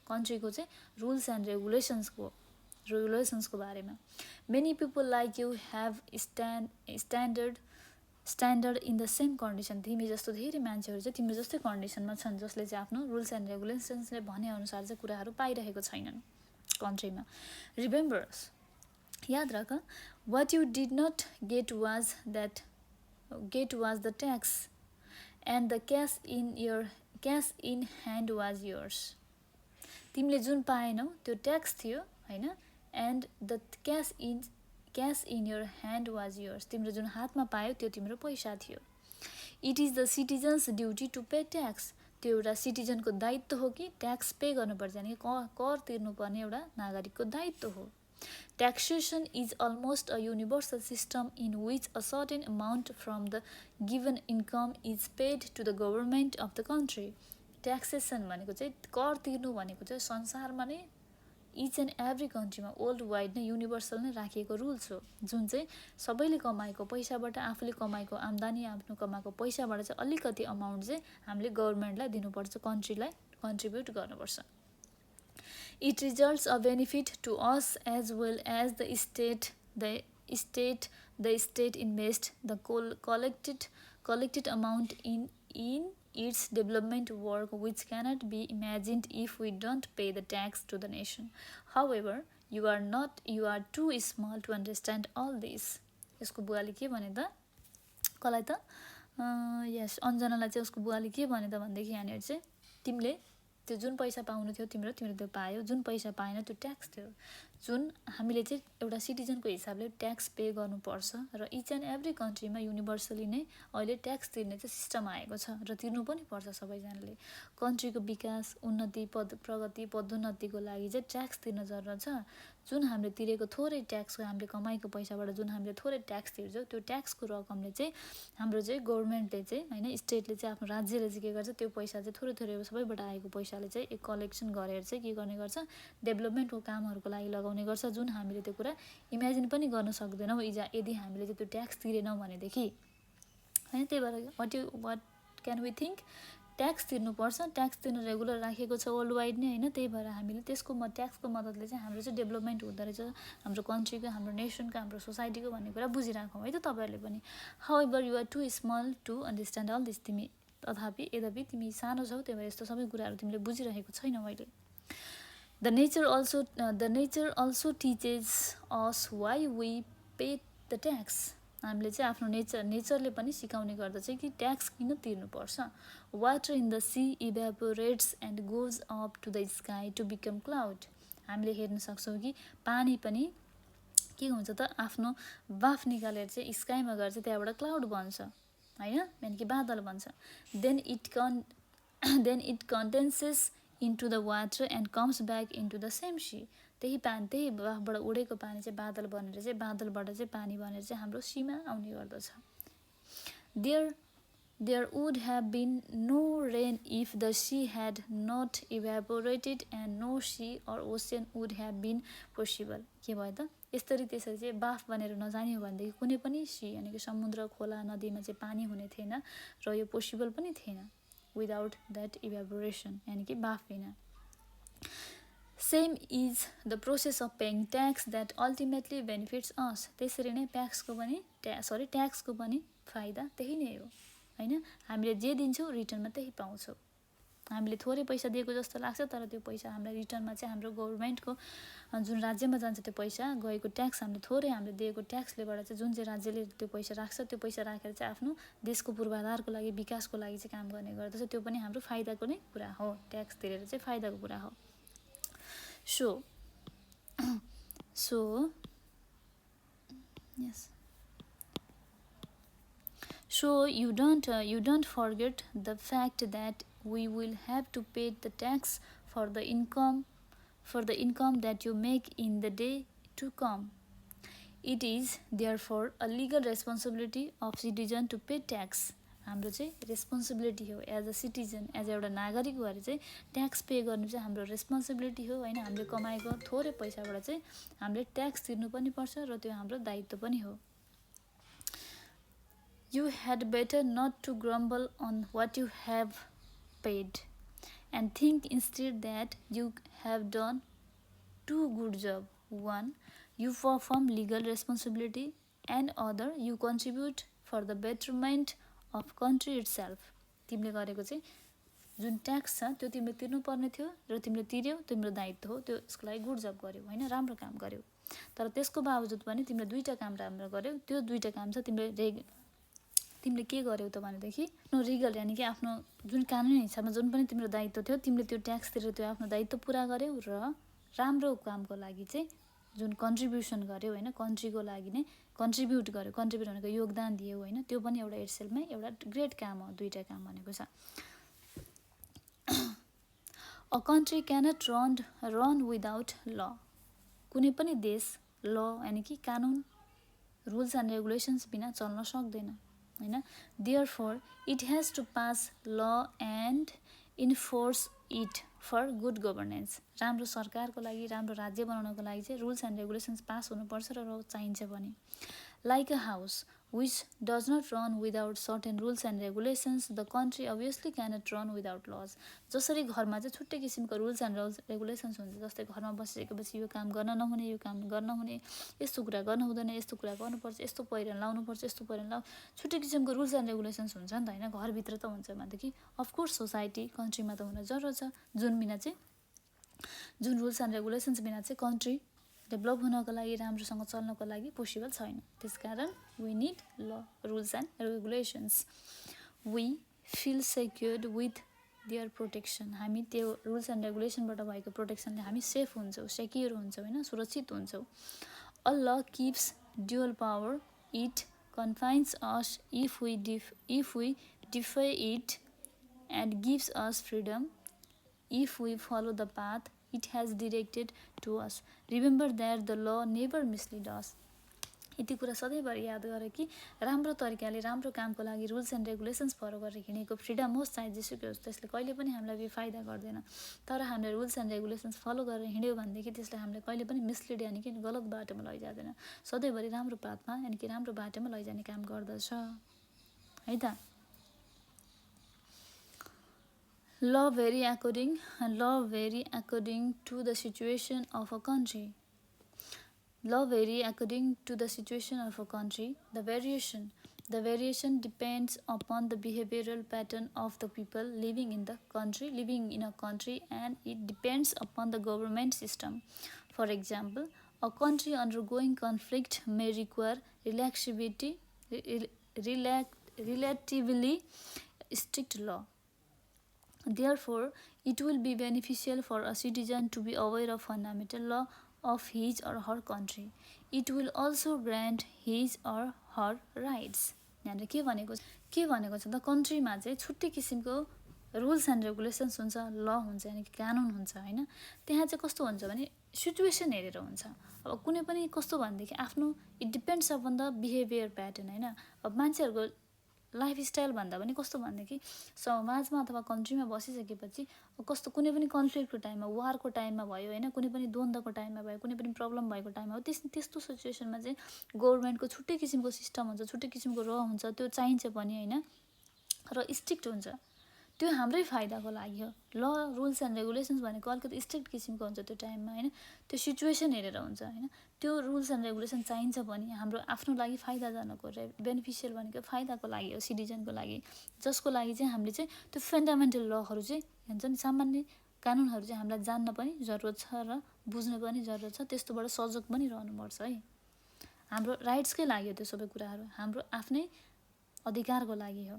कन्ट्रीको चाहिँ रुल्स एन्ड रेगुलेसन्सको बारेमा many people like you have standard in the same condition तिमी जस्तो धेरै मान्छेहरू चाहिँ तिम्रो जस्तै कन्डिसनमा छन् जसले चाहिँ आफ्नो रुल्स एन्ड रेगुलेसन्सले भनेअनुसार चाहिँ कुराहरू पाइरहेको छैनन् कन्ट्रीमा रिमेम्बर्स याद राख what you did not get was the tax and the cash in hand was yours तिमीले जुन पाएनौ त्यो ट्याक्स थियो होइन and the cash in your hand was yours तिम्रो जुन हातमा पायो त्यो तिम्रो पैसा थियो it is the citizen's duty to pay tax त्यो एउटा सिटिजनको दायित्व हो कि ट्याक्स पे गर्नुपर्छ यानि कर तिर्नुपर्ने एउटा नागरिकको दायित्व हो taxation is almost a universal system in which a certain amount from the given income is paid to the government of the country taxation भनेको चाहिँ कर तिर्नु भनेको चाहिँ संसारमा नै इच एन्ड एभ्री कन्ट्रीमा वर्ल्ड वाइड नै युनिभर्सल नै राखिएको रुल्स हो, जुन चाहिँ सबैले कमाएको पैसाबाट, आफूले कमाएको आम्दानी, आफ्नो कमाएको पैसाबाट चाहिँ अलिकति अमाउन्ट चाहिँ हामीले गभर्मेन्टलाई दिनुपर्छ, कन्ट्रीलाई कन्ट्रिब्युट गर्नुपर्छ. It results a benefit to us as well as the state. The state invest the collected amount in its development work, which cannot be imagined if we don't pay the tax to the nation. However, you are too small to understand all this. यसको बुवाले के भने त कसलाई त यस अन्जनालाई चाहिँ उसको बुवाले के भने त भनेदेखि यहाँनिर चाहिँ तिमीले त्यो जुन पैसा पाउनु थियो तिमीले त्यो पायो, जुन पैसा पाएन त्यो ट्याक्स थियो, जुन हामीले चाहिँ एउटा सिटिजनको हिसाबले ट्याक्स पे गर्नुपर्छ र इच एन्ड एभ्री कन्ट्रीमा युनिभर्सली नै अहिले ट्याक्स तिर्ने चाहिँ सिस्टम आएको छ र तिर्नु पनि पर्छ सबैजनाले. कन्ट्रीको विकास, उन्नति, प्रगति, पदोन्नतिको लागि चाहिँ ट्याक्स तिर्न जरुरत छ. जुन हामीले तिरेको थोरै ट्याक्सको, हामीले कमाएको पैसाबाट जुन हामीले थोरै ट्याक्स तिर्छौँ, त्यो ट्याक्सको रकमले चाहिँ हाम्रो चाहिँ गभर्मेन्टले चाहिँ होइन, स्टेटले चाहिँ आफ्नो राज्यले चाहिँ के गर्छ, त्यो पैसा चाहिँ थोरै थोरै सबैबाट आएको पैसाले चाहिँ एक कलेक्सन गरेर चाहिँ के गर्ने गर्छ, डेभलपमेन्टको कामहरूको लागि लगाउने गर्छ, जुन हामीले त्यो कुरा इमेजिन पनि गर्न सक्दैनौँ यदि हामीले चाहिँ त्यो ट्याक्स तिरेनौँ भनेदेखि होइन. त्यही भएर what can we think, tax तिर्नुपर्छ, ट्याक्स तिर्नु रेगुलर राखेको छ वर्ल्ड वाइड नै होइन. त्यही भएर हामीले ट्याक्सको मद्दतले चाहिँ हाम्रो चाहिँ डेभलपमेन्ट हुँदो रहेछ, हाम्रो कन्ट्रीको, हाम्रो नेसनको, हाम्रो सोसाइटीको भन्ने कुरा बुझिराखौँ है त तपाईँहरूले पनि. However you are too small to understand all this. यद्यपि तिमी सानो छौ, त्यही भएर यस्तो सबै कुराहरू तिमीले बुझिरहेको छैनौ अहिले. The nature also teaches us why we pay the tax. हामीले चाहिँ आफ्नो नेचरले पनि सिकाउने गर्दछ कि ट्याक्स किन तिर्नुपर्छ. Water in the sea evaporates and goes up to the sky to become cloud. हामीले हेर्न सक्छौँ कि पानी पनि के हुन्छ त, आफ्नो बाफ निकालेर चाहिँ स्काईमा गएर चाहिँ त्यहाँबाट क्लाउड बन्छ होइन, यानि कि बादल बन्छ. Then it condenses into the water and comes back into the same sea. त्यही बाफबाट उडेको पानी चाहिँ बादल बनेर चाहिँ बादलबाट चाहिँ पानी बनेर चाहिँ हाम्रो सीमा आउने गर्दछ. There would have been no rain if the sea had not evaporated, and no sea or ocean would have been possible. के भयो त, यसरी त्यसरी चाहिँ बाफ बनेर नजाने हो भनेदेखि कुनै पनि सी यानि कि समुद्र, खोला, नदीमा चाहिँ पानी हुने थिएन र यो पोसिबल पनि थिएन without that evaporation, यानी कि बाफ बिना. Same is the process of paying tax that ultimately benefits us. त्यसरी नै ट्याक्सको पनि फाइदा त्यही नै हो होइन. हामीले जे दिन्छौँ रिटर्नमा त्यही पाउँछौँ. हामीले थोरै पैसा दिएको जस्तो लाग्छ, तर त्यो पैसा हामीलाई रिटर्नमा चाहिँ हाम्रो गभर्मेन्टको जुन राज्यमा जान्छ त्यो पैसा गएको ट्याक्स हामीले थोरै हामीले दिएको ट्याक्सलेबाट चाहिँ जुन चाहिँ राज्यले त्यो पैसा राख्छ, त्यो पैसा राखेर चाहिँ आफ्नो देशको पूर्वाधारको लागि, विकासको लागि चाहिँ काम गर्ने गर्दछ. त्यो पनि हाम्रो फाइदाको नै कुरा हो, ट्याक्स तिरेर चाहिँ फाइदाको कुरा हो. So you don't forget the fact that we will have to pay the tax for the income that you make in the day to come. It is therefore a legal responsibility of citizen to pay tax. हाम्रो चाहिँ रेस्पोन्सिबिलिटी हो एज अ सिटिजन, एज एउटा नागरिक भएर चाहिँ ट्याक्स पे गर्नु चाहिँ हाम्रो रेस्पोन्सिबिलिटी हो होइन. हामीले कमाएको थोरै पैसाबाट चाहिँ हामीले ट्याक्स तिर्नु पनि पर्छ र त्यो हाम्रो दायित्व पनि हो. You had better not to grumble on what you have paid and think instead that you have done two good job. One, you perform legal responsibility, and other, you contribute for the betterment of country itself. तिमीले गरेको चाहिँ जुन ट्याक्स छ त्यो तिमीले तिर्नुपर्ने थियो र तिमीले तिर्यौ, तिम्रो दायित्व हो, त्यो यसको लागि गुड जब गर्यौ होइन, राम्रो काम गर्यौ. तर त्यसको बावजुद पनि तिमीले दुईटा काम राम्रो गर्यौ. त्यो दुईटा काम छ तिमीले के गर्यौ त भनेदेखि रिगल यानि कि आफ्नो जुन कानुनी हिसाबमा जुन पनि तिम्रो दायित्व थियो तिमीले त्यो ट्याक्स तिरेर त्यो आफ्नो दायित्व पुरा गर्यौ र राम्रो कामको लागि चाहिँ जुन कन्ट्रिब्युसन गर्यौ होइन, कन्ट्रीको लागि नै कन्ट्रिब्युट गर्यो. कन्ट्रिब्युट भनेको योगदान दियो होइन, त्यो पनि एउटा इटसेल्फमै एउटा ग्रेट काम हो. दुईटा काम भनेको छ. A country cannot run without ल. कुनै पनि देश ल यानि कि कानुन, रुल्स एन्ड रेगुलेसन्स बिना चल्न सक्दैन होइन. Therefore it has to pass law and enforce it for good governance, राम्रो सरकारको लागि, राम्रो राज्य बनाउनको लागि चाहिँ रुल्स एन्ड रेगुलेसन्स पास हुनुपर्छ र चाहिन्छ पनि। Like a house which does not run without certain rules and regulations, the country obviously cannot run without laws. जसरी घरमा चाहिँ छुट्टै किसिमको रुल्स एन्ड रेगुलेसन्स हुन्छ, जस्तै घरमा बसिसकेपछि यो काम गर्न नहुने, यो काम गर्न हुने, यस्तो कुरा गर्न हुँदैन, यस्तो कुरा गर्नुपर्छ, यस्तो पहिरन लाउनुपर्छ, यस्तो पहिरन छुट्टै किसिमको रुल्स एन्ड रेगुलेसन्स हुन्छ नि त होइन। घरभित्र त हुन्छ भनेदेखि अफकोर्स सोसाइटी कन्ट्रीमा त हुन जरुरत छ, जुन रुल्स एन्ड रेगुलेसन्स बिना चाहिँ कन्ट्री डेभलप हुनको लागि, राम्रोसँग चल्नको लागि पोसिबल छैन। त्यसकारण we need law, rules and regulations. We feel secured with their protection, हामी त्यो रुल्स एन्ड रेगुलेसनबाट भएको प्रोटेक्सनले हामी सेफ हुन्छौँ, सेक्योर हुन्छौँ होइन, सुरक्षित हुन्छौँ। A law keeps dual power, it confines us if we defy it and gives us freedom if we follow the path it has directed to us. Remember that the law never misleads us. यति कुरा सधैँभरि याद गर कि राम्रो तरिकाले राम्रो कामको लागि रुल्स एन्ड रेगुलेसन्स फलो गरेर हिँडेको फ्रिडम होस् चाहे जेसुकै होस्, त्यसले कहिले पनि हामीलाई बेफाइदा गर्दैन। तर हामीले रुल्स एन्ड रेगुलेसन्स फलो गरेर हिँड्यो भनेदेखि त्यसले हामीलाई कहिले पनि मिसलिड यानि कि गलत बाटोमा लैजाँदैन, सधैँभरि राम्रो पाथमा यानि कि राम्रो बाटोमा लैजाने काम गर्दछ है त। Law vary according to the situation of a country. Law vary according to the situation of a country. The variation depends upon the behavioral pattern of the people living in a country, and it depends upon the government system. For example, a country undergoing conflict may require relatively strict law. Therefore, it will be beneficial for a citizen to be aware of fundamental law of his or her country. It will also grant his or her rights. यहाँनिर के भनेको छ त, कन्ट्रीमा चाहिँ छुट्टै किसिमको रुल्स एन्ड रेगुलेसन्स हुन्छ, ल हुन्छ यानि कि कानुन हुन्छ होइन। त्यहाँ चाहिँ कस्तो हुन्छ भने सिचुएसन हेरेर हुन्छ। अब कुनै पनि कस्तो भनेदेखि आफ्नो it depends upon the behaviour pattern होइन। अब मान्छेहरूको लाइफस्टाइल भन्दा पनि कस्तो भनेदेखि समाजमा अथवा कन्ट्रीमा बसिसकेपछि कस्तो कुनै पनि कन्फ्लिक्टको टाइममा, वारको टाइममा भयो होइन, कुनै पनि द्वन्द्वको टाइममा भयो, कुनै पनि प्रब्लम भएको टाइममा हो, त्यस्तो सिचुएसनमा चाहिँ गभर्मेन्टको छुट्टै किसिमको सिस्टम हुन्छ, छुट्टै किसिमको र हुन्छ, त्यो चाहिन्छ पनि होइन र स्ट्रिक्ट हुन्छ। त्यो हाम्रै फाइदाको लागि हो। ल, रुल्स एन्ड रेगुलेसन्स भनेको अलिकति स्ट्रिक्ट किसिमको हुन्छ त्यो टाइममा होइन, त्यो सिचुएसन हेरेर हुन्छ होइन। त्यो रुल्स एन्ड रेगुलेसन चाहिन्छ पनि हाम्रो आफ्नो लागि फाइदाजनक हो, बेनिफिसियल भनेको फाइदाको लागि हो, सिटिजनको लागि, जसको लागि चाहिँ हामीले चाहिँ त्यो फन्डामेन्टल लहरू चाहिँ हुन्छ नि, सामान्य कानुनहरू चाहिँ हामीलाई जान्न पनि जरुरत छ र बुझ्न पनि जरुरत छ, त्यस्तोबाट सजग पनि रहनुपर्छ है। हाम्रो राइट्सकै लागि हो त्यो सबै कुराहरू, हाम्रो आफ्नै अधिकारको लागि हो।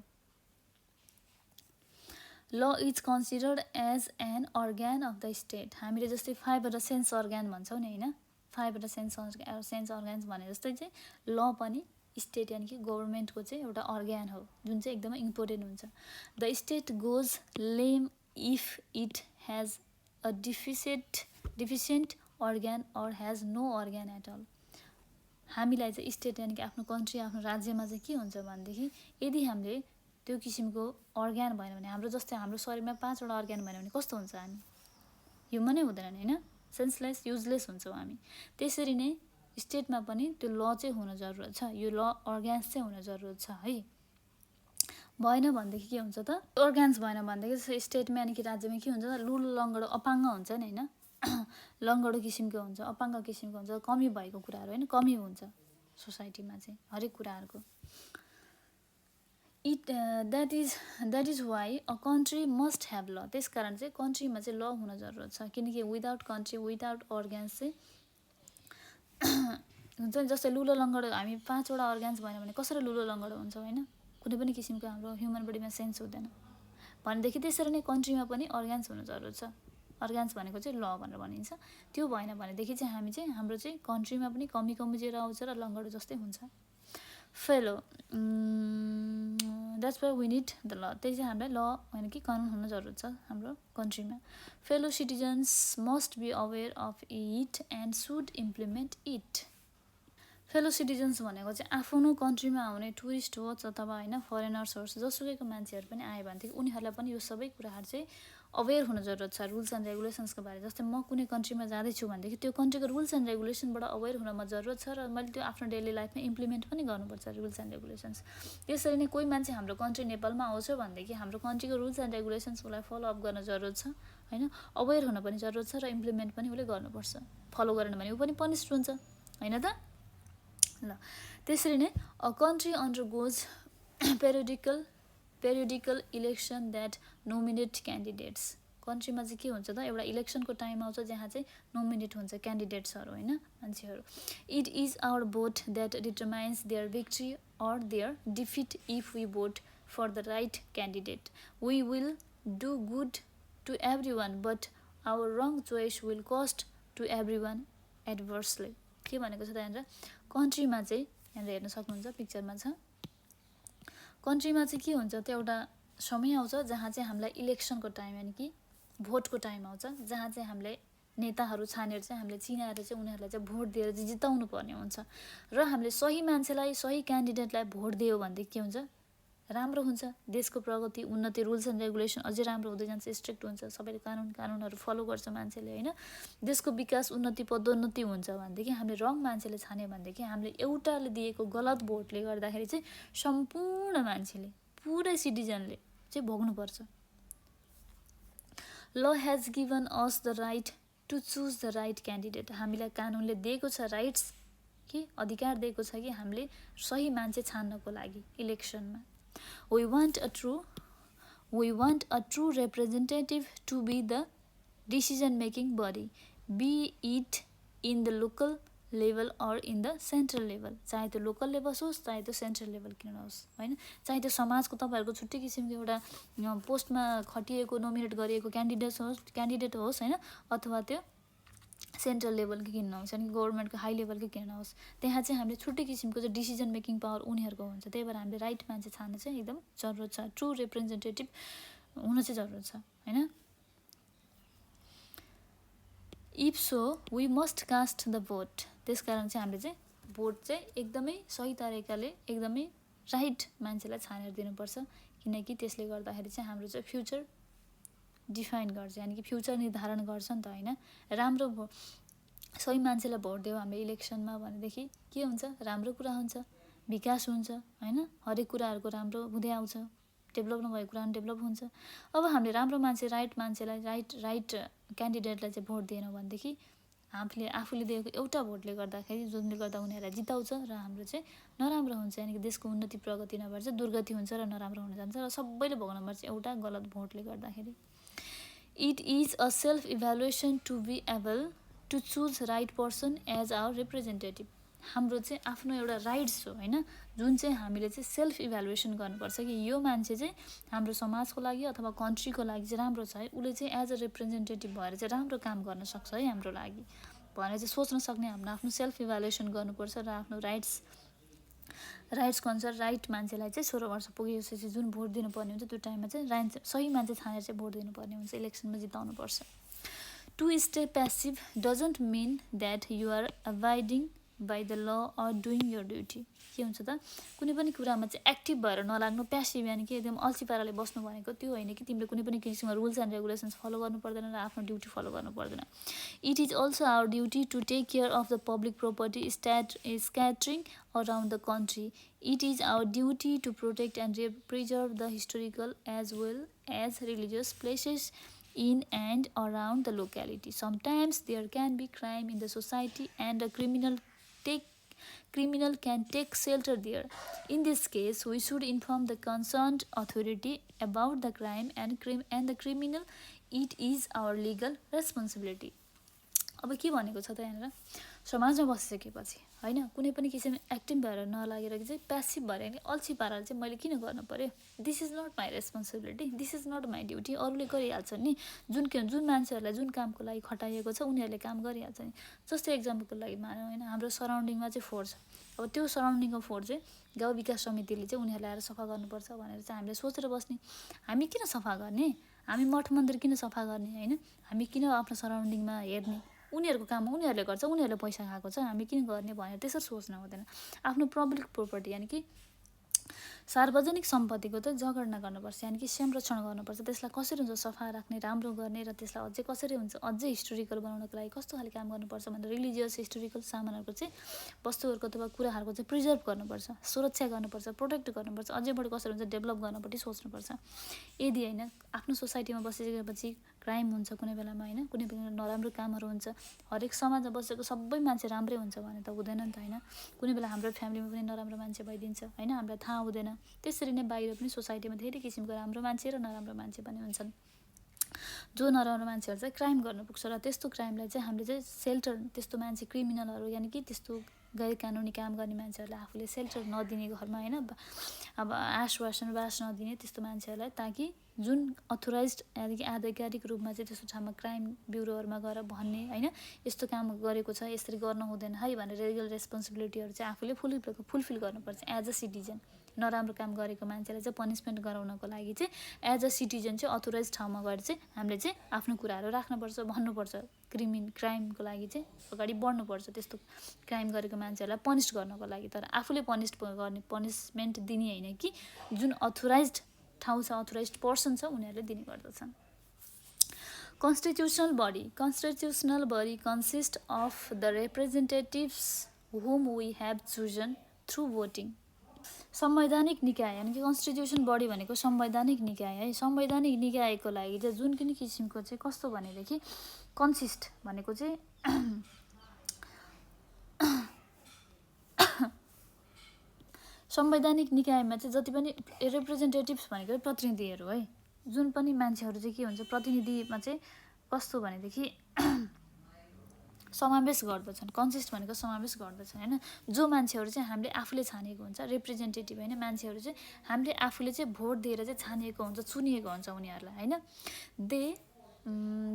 Law is considered as an organ of the state. हामीले जस्तै 5 सेन्स अर्ग्यान भन्छौँ नि होइन, 5 सेन्स अर्ग्यान्स भने जस्तै चाहिँ ल पनि स्टेट यानि कि गभर्मेन्टको चाहिँ एउटा अर्ग्यान हो, जुन चाहिँ एकदमै इम्पोर्टेन्ट हुन्छ। The state goes lame if it has a deficient organ or has no organ at all. हामीलाई चाहिँ स्टेट यानि कि आफ्नो कन्ट्री, आफ्नो राज्यमा चाहिँ के हुन्छ भनेदेखि यदि हामीले त्यो किसिमको अर्ग्यान भएन भने, हाम्रो जस्तै हाम्रो शरीरमा 5 अर्ग्यान भएन भने कस्तो हुन्छ, हामी ह्युमनै हुँदैन होइन, सेन्सलेस युजलेस हुन्छौँ हामी। त्यसरी नै स्टेटमा पनि त्यो ल चाहिँ हुन जरुरत छ, यो ल अर्ग्यान्स चाहिँ हुन जरुरत छ है। भएन भनेदेखि के हुन्छ त, अर्ग्यान्स भएन भनेदेखि स्टेटमा यानि कि राज्यमा के हुन्छ, लुलो लङ्गडो अपाङ्ग हुन्छ नि होइन, लङ्गडो किसिमको हुन्छ, अपाङ्ग किसिमको हुन्छ, कमी भएको कुराहरू होइन, कमी हुन्छ सोसाइटीमा चाहिँ हरेक कुराहरूको। That is why a country must have law. त्यस कारण चाहिँ कन्ट्रीमा चाहिँ ल हुन जरुरत छ, किनकि विदाउट कन्ट्री, विदाउट अर्ग्यान्स चाहिँ हुन्छ नि। जस्तै लुलो लङ्गडो हामी 5 अर्ग्यान्स भएन भने कसरी लुलो लङ्गडो हुन्छ होइन, कुनै पनि किसिमको हाम्रो ह्युमन बडीमा सेन्स हुँदैन भनेदेखि त्यसरी नै कन्ट्रीमा पनि अर्ग्यान्स हुन जरुरत छ। अर्ग्यान्स भनेको चाहिँ ल भनेर भनिन्छ। त्यो भएन भनेदेखि चाहिँ हामी चाहिँ हाम्रो चाहिँ कन्ट्रीमा पनि कमी कमजोरी आउँछ र लङ्गडो जस्तै हुन्छ। Fellow that's why we need the law. त्यही चाहिँ हामीलाई ल होइन कि कानुन हुन जरुरत छ हाम्रो कन्ट्रीमा। Fellow citizens must be aware of it and should implement it. Fellow citizens भनेको चाहिँ आफ्नो कन्ट्रीमा आउने टुरिस्ट होस् अथवा होइन फरेनर्स होस्, जसुकैको मान्छेहरू पनि आयो भनेदेखि उनीहरूलाई पनि यो सबै कुराहरू चाहिँ अवेर हुन जरुरत छ रुल्स एन्ड रेगुलेसन्सको बारे। जस्तै म कुनै कन्ट्रीमा जाँदैछु भनेदेखि त्यो कन्ट्रीको रुल्स एन्ड रेगुलेसनबाट अवेर हुन म जरुरत छ र मैले त्यो आफ्नो डेली लाइफमा इम्प्लिमेन्ट पनि गर्नुपर्छ रुल्स एन्ड रेगुलेसन्स। त्यसरी नै कोही मान्छे हाम्रो कन्ट्री नेपालमा आउँछ भनेदेखि हाम्रो कन्ट्रीको रुल्स एन्ड रेगुलेसन्सलाई फलो अप गर्न जरुरत छ हैन, अवेर हुन पनि जरुरत छ र इम्प्लिमेन्ट पनि उसले गर्नुपर्छ। फलो गरेन भने ऊ पनि पनिस्ड हुन्छ हैन त। ल त्यसरी नै a country undergoes periodical election that nominate candidates. कन्ट्रीमा चाहिँ के हुन्छ त, एउटा इलेक्सनको टाइम आउँछ जहाँ चाहिँ नोमिनेट हुन्छ क्यान्डिडेट्सहरू हैन, मान्छेहरू। It is our vote that determines their victory or their defeat if we vote for the right candidate. We will do good to everyone but our wrong choice will cost to everyone adversely. के भनेको छ त यहाँनिर, कन्ट्रीमा चाहिँ यहाँनिर हेर्न सक्नुहुन्छ पिक्चरमा छ, कन्ट्रीमा चाहिँ के हुन्छ त, एउटा समय आउँछ जहाँ चाहिँ हामीलाई इलेक्सनको टाइम यानि कि भोटको टाइम आउँछ जहाँ चाहिँ हामीले नेताहरू छानेर चाहिँ हामीले चिनाएर चाहिँ उनीहरूलाई चाहिँ भोट दिएर चाहिँ जिताउनु पर्ने हुन्छ र हामीले सही मान्छेलाई सही क्यान्डिडेटलाई भोट दियो भनेदेखि के हुन्छ, राम्रो हुन्छ, देशको प्रगति उन्नति, रुल्स एन्ड रेगुलेसन अझै राम्रो हुँदै जान्छ, स्ट्रिक्ट हुन्छ, सबैले कानुनहरू फलो गर्छ मान्छेले हैन, देशको विकास उन्नति पदोन्नति हुन्छ भनेदेखि हामीले रङ मान्छेले छान्यो भनेदेखि हामीले एउटाले दिएको गलत भोटले गर्दाखेरि चाहिँ सम्पूर्ण मान्छेले पुरै सिटिजनले चाहिँ भोग्नुपर्छ। Law has given us the right to choose the right candidate. हामीलाई कानुनले दिएको छ राइट्स कि अधिकार दिएको छ कि हामीले सही मान्छे छान्नको लागि इलेक्सनमा। We want a true representative to be the decision-making body, be it in the local level or in the central level। चाहे त्यो लोकल लेभल होस् चाहे त्यो सेन्ट्रल लेभल किन नहोस् हैन, चाहे त्यो समाजको तपाईँहरूको छुट्टै किसिमको एउटा पोस्टमा खटिएको नोमिनेट गरिएको क्यान्डिडेट होस् हैन, अथवा त्यो सेन्ट्रल लेभलको किन नहोस् अनि गभर्मेन्टको हाई लेभलको किन नहोस्, त्यहाँ चाहिँ हामीले छुट्टै किसिमको चाहिँ डिसिजन मेकिङ पावर उनीहरूको हुन्छ। त्यही भएर हामीले राइट मान्छे छान्नु चाहिँ एकदम जरुरत छ, ट्रु रिप्रेजेन्टेटिभ हुन चाहिँ जरुरत छ हैन। If so we must cast the vote. त्यसकारण चाहिँ हामीले चाहिँ भोट चाहिँ एकदमै सही तरिकाले एकदमै राइट मान्छेलाई छानेर दिनुपर्छ, किनकि त्यसले गर्दाखेरि चाहिँ हाम्रो चाहिँ फ्युचर डिफाइन गर्छ यानि कि फ्युचर निर्धारण गर्छ नि त हैन। राम्रो सही मान्छेलाई भोट दियो हामीले इलेक्सनमा भनेदेखि के हुन्छ, राम्रो कुरा हुन्छ, विकास हुन्छ हैन, हरेक कुराहरूको राम्रो हुँदै आउँछ, डेभलप नभएको कुरा डेभलप हुन्छ। अब हामीले राम्रो मान्छे राइट मान्छेलाई राइट क्यान्डिडेटलाई चाहिँ भोट दिएनौँ भनेदेखि आफूले दिएको एउटा भोटले गर्दाखेरि जुनले गर्दा उनीहरूलाई जिताउँछ र हाम्रो चाहिँ नराम्रो हुन्छ, यानि कि देशको उन्नति प्रगति नभएर चाहिँ दुर्गति हुन्छ र नराम्रो हुन जान्छ र सबैले भोग्नुपर्छ एउटा गलत भोटले गर्दाखेरि। It is a self-evaluation to be able to choose right person as our representative। हाम्रो चाहिँ आफ्नो एउटा राइट्स हो हैन, जुन चाहिँ हामीले चाहिँ सेल्फ इभ्यालुएसन गर्नुपर्छ कि यो मान्छे चाहिँ हाम्रो समाजको लागि अथवा कन्ट्रीको लागि चाहिँ राम्रो छ है, उसले चाहिँ एज अ रिप्रेजेन्टेटिभ भएर चाहिँ राम्रो काम गर्न सक्छ है हाम्रो लागि भनेर चाहिँ सोच्न सक्ने हाम्रो आफ्नो सेल्फ इभ्यालुएसन गर्नुपर्छ र आफ्नो राइट्सको अनुसार राइट मान्छेलाई चाहिँ 16 वर्ष पुगेपछि जुन भोट दिनुपर्ने हुन्छ त्यो टाइममा चाहिँ सही मान्छे छानेर चाहिँ भोट दिनुपर्ने हुन्छ, इलेक्सनमा जिताउनुपर्छ। To stay passive doesn't mean that you are abiding by the law or doing your duty. के हुन्छ त, कुनै पनि कुरामा चाहिँ एक्टिभ भएर नलाग्नु, प्यासिभ यानि कि एकदम अल्छी पाराले बस्नु भनेको त्यो होइन कि तिमीले कुनै पनि किसिमको रुल्स एन्ड रेगुलेसन्स फलो गर्नु पर्दैन र आफ्नो ड्युटी फलो गर्नु पर्दैन। It is also our duty to take care of the public property scattering around the country. It is our duty to protect and preserve the historical as well as religious places in and around the locality. Sometimes there can be crime in the society and a criminal can take shelter there. In this case, we should inform the concerned authority about the crime and the criminal. It is our legal responsibility. अब के भनेको छ त यहाँनिर, समाजमा बसिसकेपछि हैन कुनै पनि किसिम एक्टिभ भएर नलागेर चाहिँ प्यासिभ भएर नि अल्छी पाराले चाहिँ मैले किन गर्नु पर्यो, this is not my responsibility, this is not my duty, अरूले गरिहाल्छन् नि, जुन मान्छेहरूलाई जुन कामको लागि खटाइएको छ उनीहरूले काम गरिहाल्छ नि। जस्तै एक्जाम्पलको लागि मानौँ हैन, हाम्रो सराउन्डिङमा चाहिँ फोहोर छ, अब त्यो सराउन्डिङको फोहोर चाहिँ गाउँ विकास समितिले चाहिँ उनीहरूले आएर सफा गर्नुपर्छ भनेर चाहिँ हामीले सोचेर बस्ने, हामी किन सफा गर्ने, हामी मठ मन्दिर किन सफा गर्ने हैन, हामी किन आफ्नो सराउन्डिङमा हेर्ने, उनीहरूको काम उनीहरूले गर्छ, उनीहरूले पैसा खाएको छ, हामी किन गर्ने भनेर त्यसरी सोच्न हुँदैन। आफ्नो पब्लिक प्रोपर्टी यानि कि सार्वजनिक सम्पत्तिको त जगेर्ना गर्नुपर्छ, यानि कि संरक्षण गर्नुपर्छ, त्यसलाई कसरी हुन्छ सफा राख्ने, राम्रो गर्ने र त्यसलाई अझै कसरी हुन्छ अझै हिस्टोरिकल बनाउनको लागि कस्तो खाले काम गर्नुपर्छ भनेर रिलिजियस हिस्टोरिकल सामानहरूको चाहिँ वस्तुहरूको अथवा कुराहरूको चाहिँ प्रिजर्भ गर्नुपर्छ, सुरक्षा गर्नुपर्छ, प्रोटेक्ट गर्नुपर्छ, अझै बढी कसरी हुन्छ डेभलप गर्नपट्टि सोच्नुपर्छ। यदि होइन आफ्नो सोसाइटीमा बसिसकेपछि क्राइम हुन्छ कुनै बेलामा, होइन कुनै बेला नराम्रो कामहरू हुन्छ, हरेक समाजमा बसेको सबै मान्छे राम्रै हुन्छ भने त हुँदैन नि त, होइन कुनै बेला हाम्रो फ्यामिलीमा पनि नराम्रो मान्छे भइदिन्छ, होइन हामीलाई थाहा हुँदैन। त्यसरी नै बाहिर पनि सोसाइटीमा धेरै किसिमको राम्रो मान्छे र नराम्रो मान्छे पनि हुन्छन्। जो नराम्रो मान्छेहरू चाहिँ क्राइम गर्न पुग्छ र त्यस्तो क्राइमलाई चाहिँ हामीले चाहिँ सेल्टर, त्यस्तो मान्छे क्रिमिनलहरू यानि कि त्यस्तो गैर कानुनी काम गर्ने मान्छेहरूलाई आफूले सेल्टर नदिने घरमा, होइन अब आश्वासन वास नदिने त्यस्तो मान्छेहरूलाई, ताकि जुन अथोराइज्ड यानि कि आधिकारिक रूपमा चाहिँ त्यस्तो ठाउँमा क्राइम ब्युरोहरूमा गएर भन्ने, होइन यस्तो काम गरेको छ यसरी गर्न हुँदैन है भनेर लिगल रेस्पोन्सिबिलिटीहरू चाहिँ आफूले फुलफिल गर्नुपर्छ एज अ सिटिजन। नराम्रो काम गरेको मान्छेलाई चाहिँ पनिसमेन्ट गराउनको लागि चाहिँ एज अ सिटिजन चाहिँ अथोराइज ठाउँमा गएर चाहिँ हामीले चाहिँ आफ्नो कुराहरू राख्नुपर्छ, भन्नुपर्छ। क्राइमको लागि चाहिँ अगाडि बढ्नुपर्छ, त्यस्तो क्राइम गरेको मान्छेहरूलाई पनिस गर्नको लागि। तर आफूले पनिसमेन्ट दिने होइन कि जुन अथोराइज्ड ठाउँ छ, अथोराइज्ड पर्सन छ उनीहरूले दिने गर्दछन्। Constitutional body consist of the representatives whom we have chosen through voting. संवैधानिक निकाय यानि कि कन्स्टिट्युसन बडी भनेको संवैधानिक निकाय है। संवैधानिक निकायको लागि चाहिँ जुन पनि किसिमको चाहिँ कस्तो भनेदेखि कन्सिस्ट भनेको चाहिँ संवैधानिक निकायमा चाहिँ जति पनि रिप्रेजेन्टेटिभ्स भनेको प्रतिनिधिहरू है, जुन पनि मान्छेहरू चाहिँ के हुन्छ प्रतिनिधिमा चाहिँ कस्तो भनेदेखि समावेश गर्दछन्। कन्सिस्ट भनेको समावेश गर्दछन्, होइन जो मान्छेहरू चाहिँ हामीले आफूले छानेको हुन्छ, रिप्रेजेन्टेटिभ होइन मान्छेहरू चाहिँ हामीले आफूले चाहिँ भोट दिएर चाहिँ छानिएको हुन्छ, चुनिएको हुन्छ उनीहरूलाई, होइन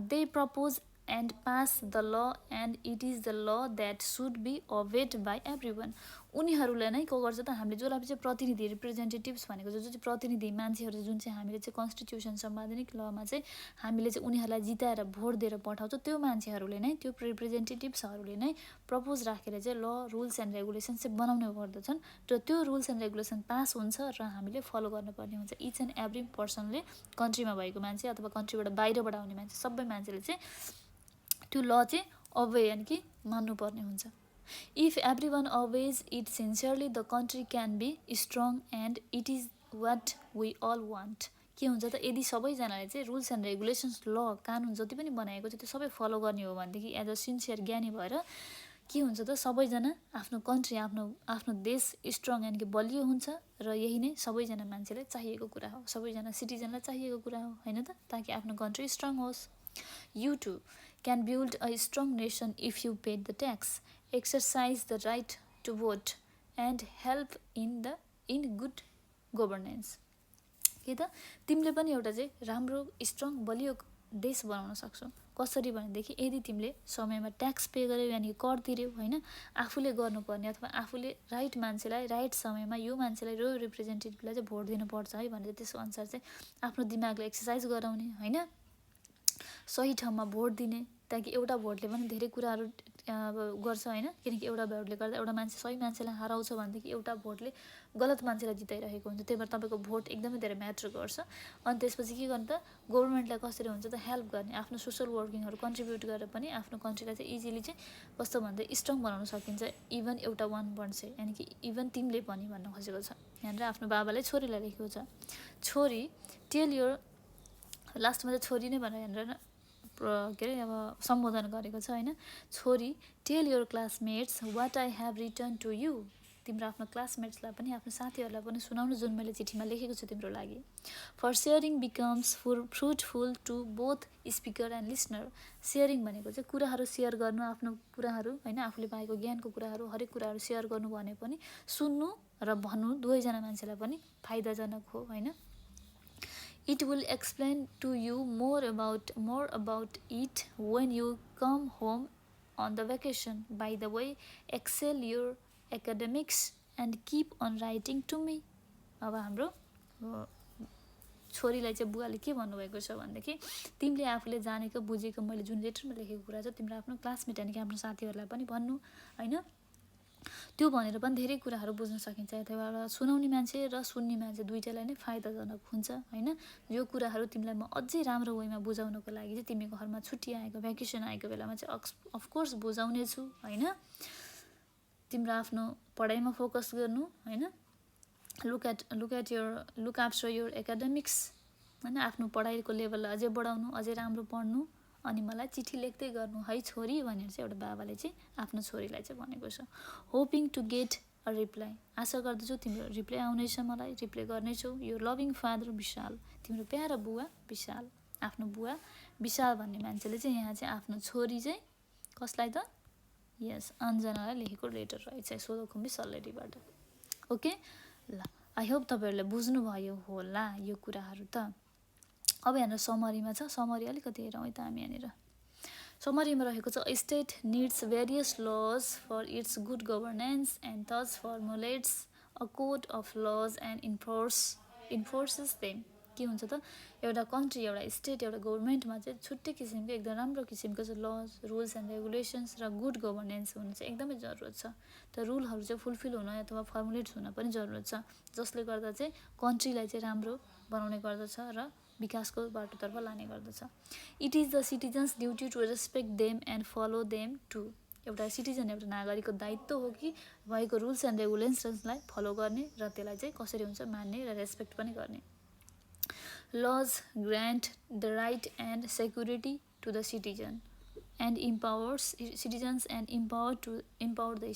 they propose and pass the law and it is the law that should be obeyed by everyone. उनीहरूले नै को गर्छ त हामीले जसलाई चाहिँ प्रतिनिधि रिप्रेजेन्टेटिभ्स भनेको जो चाहिँ प्रतिनिधि मान्छेहरू जुन चाहिँ हामीले चाहिँ कन्स्टिट्युसन संवैधानिक लमा चाहिँ हामीले चाहिँ उनीहरूलाई जिताएर भोट दिएर पठाउँछ, त्यो मान्छेहरूले नै त्यो रिप्रेजेन्टेटिभ्सहरूले नै प्रपोज राखेर चाहिँ ल रुल्स एन्ड रेगुलेसन चाहिँ बनाउने गर्दछन् र त्यो रुल्स एन्ड रेगुलेसन पास हुन्छ र हामीले फलो गर्नुपर्ने हुन्छ। इच एन्ड एभ्री पर्सनले कन्ट्रीमा भएको मान्छे अथवा कन्ट्रीबाट बाहिरबाट आउने मान्छे सबै मान्छेले चाहिँ त्यो ल चाहिँ अवे यानि कि मान्नुपर्ने हुन्छ। If everyone obeys it sincerely, the country can be strong and it is what we all want. के हुन्छ त यदि सबैजनाले चाहिँ रुल्स एन्ड रेगुलेसन्स ल कानुन जति पनि बनाएको छ त्यो सबै फलो गर्ने हो भनेदेखि एज अ सिन्सियर ज्ञानी भएर के हुन्छ त सबैजना आफ्नो कन्ट्री आफ्नो देश स्ट्रङ यानि कि बलियो हुन्छ र यही नै सबैजना मान्छेलाई चाहिएको कुरा हो, सबैजना सिटिजनलाई चाहिएको कुरा हो, होइन त, ताकि आफ्नो कन्ट्री स्ट्रङ होस्। You too can build a strong nation if you pay the tax, exercise the right to vote and help in good governance. के त तिमीले पनि एउटा चाहिँ राम्रो स्ट्रङ बलियो देश बनाउन सक्छौ। कसरी भनेदेखि यदि तिमीले समयमा ट्याक्स पे गर्यौ यानि कर तिर्यौ, होइन आफूले गर्नुपर्ने अथवा आफूले राइट मान्छेलाई राइट समयमा यो मान्छेलाई यो रिप्रेजेन्टेटिभलाई चाहिँ भोट दिनुपर्छ है भनेर त्यसो अनुसार चाहिँ आफ्नो दिमागलाई एक्सर्साइज गराउने, होइन सही ठाउँमा भोट दिने, ताकि एउटा भोटले पनि धेरै कुराहरू गर्छ, होइन किनकि एउटा भोटले गर्दा एउटा मान्छे सही मान्छेलाई हराउँछ भनेदेखि एउटा भोटले गलत मान्छेलाई जिताइरहेको हुन्छ। त्यही भएर तपाईँको भोट एकदमै धेरै म्याटर गर्छ। अनि त्यसपछि के गर्नु त गभर्मेन्टलाई कसरी हुन्छ त हेल्प गर्ने, आफ्नो सोसल वर्किङहरू कन्ट्रिब्युट गरेर पनि आफ्नो कन्ट्रीलाई चाहिँ इजिली चाहिँ कस्तो भन्दा स्ट्रङ बनाउन सकिन्छ। इभन एउटा 1 चाहिँ यानि कि इभन तिमीले पनि भन्न खोजेको छ यहाँनिर आफ्नो बाबालाई छोरीलाई लेखेको छ, छोरी टेल योर, लास्टमा चाहिँ छोरी नै भनेर यहाँनिर के अरे अब सम्बोधन गरेको छ, होइन छोरी tell your classmates what I have return to you. तिम्रो आफ्नो क्लासमेट्सलाई पनि आफ्नो साथीहरूलाई पनि सुनाउनु जुन मैले चिठीमा लेखेको छु तिम्रो लागि। For sharing becomes fruitful to both speaker and listener. Sharing भनेको चाहिँ कुराहरू सेयर गर्नु, आफ्नो कुराहरू होइन आफूले पाएको ज्ञानको कुराहरू हरेक कुराहरू सेयर गर्नु भने पनि सुन्नु र भन्नु दुवैजना मान्छेलाई पनि फाइदाजनक हो, होइन। It will explain to you more about it when you come home on the vacation. By the way, excel your academics and keep on writing to me. अब हाम्रो छोरीलाई चाहिँ बुवाले के भन्नुभएको छ भनेदेखि तिमीले आफूले जानेको बुझेको मैले जुन लेटरमा लेखेको कुरा छ तिम्रो आफ्नो क्लासमेट यानि कि आफ्नो साथीहरूलाई पनि भन्नु, होइन त्यो भनेर पनि धेरै कुराहरू बुझ्न सकिन्छ। अथवा एउटा सुनाउने मान्छे र सुन्ने मान्छे दुइटालाई नै फाइदाजनक हुन्छ होइन। यो कुराहरू तिमीलाई म अझै राम्रो वेमा बुझाउनको लागि चाहिँ तिमी घरमा छुट्टी आएको भ्याकेसन आएको बेलामा चाहिँ अफकोर्स बुझाउने छु होइन। तिम्रो आफ्नो पढाइमा फोकस गर्नु होइन। लुक आफ्टर योर एकाडेमिक्स होइन। आफ्नो पढाइको लेभललाई अझै बढाउनु, अझै राम्रो पढ्नु। अनि मलाई चिठी लेख्दै गर्नु है छोरी भनेर चाहिँ एउटा बाबाले चाहिँ आफ्नो छोरीलाई चाहिँ भनेको छ। Hoping to get a reply, आशा गर्दछु तिम्रो रिप्लाई आउनेछ, मलाई रिप्लाई गर्नेछौ। यो लभिङ फादर विशाल, तिम्रो प्यारो बुवा विशाल। आफ्नो बुवा विशाल भन्ने मान्छेले चाहिँ यहाँ चाहिँ आफ्नो छोरी चाहिँ कसलाई त, यस अञ्जनालाई लेखेको लेटर रहेछ सोधोखुम्बी सल्लेरीबाट। ओके ल, आई होप तपाईँहरूले बुझ्नुभयो होला यो कुराहरू त। अब यहाँनिर समरीमा छ, समरी अलिकति हेरौँ है त हामी यहाँनिर। समरीमा रहेको छ, state needs various laws for its good governance and thus formulates a code of laws and enforces them. के हुन्छ त, एउटा कन्ट्री, एउटा स्टेट, एउटा गभर्मेन्टमा चाहिँ छुट्टै किसिमको एकदम राम्रो किसिमको चाहिँ लज, रुल्स एन्ड रेगुलेसन्स र गुड गभर्नेन्स हुनु चाहिँ एकदमै जरुरत छ। त रुलहरू चाहिँ फुलफिल हुन अथवा फर्मुलेट्स हुन पनि जरुरत छ, जसले गर्दा चाहिँ कन्ट्रीलाई चाहिँ राम्रो बनाउने गर्दछ र विकासको बाटोतर्फ लाने गर्दछ। It is the citizen's duty to respect them and follow them too. एउटा सिटिजन, एउटा नागरिकको दायित्व हो कि भएको रुल्स एन्ड रेगुलेसन्सलाई फलो गर्ने र त्यसलाई चाहिँ कसरी हुन्छ मान्ने र रेस्पेक्ट पनि गर्ने। Laws grant the right and security to the citizen and empowers citizens and empower the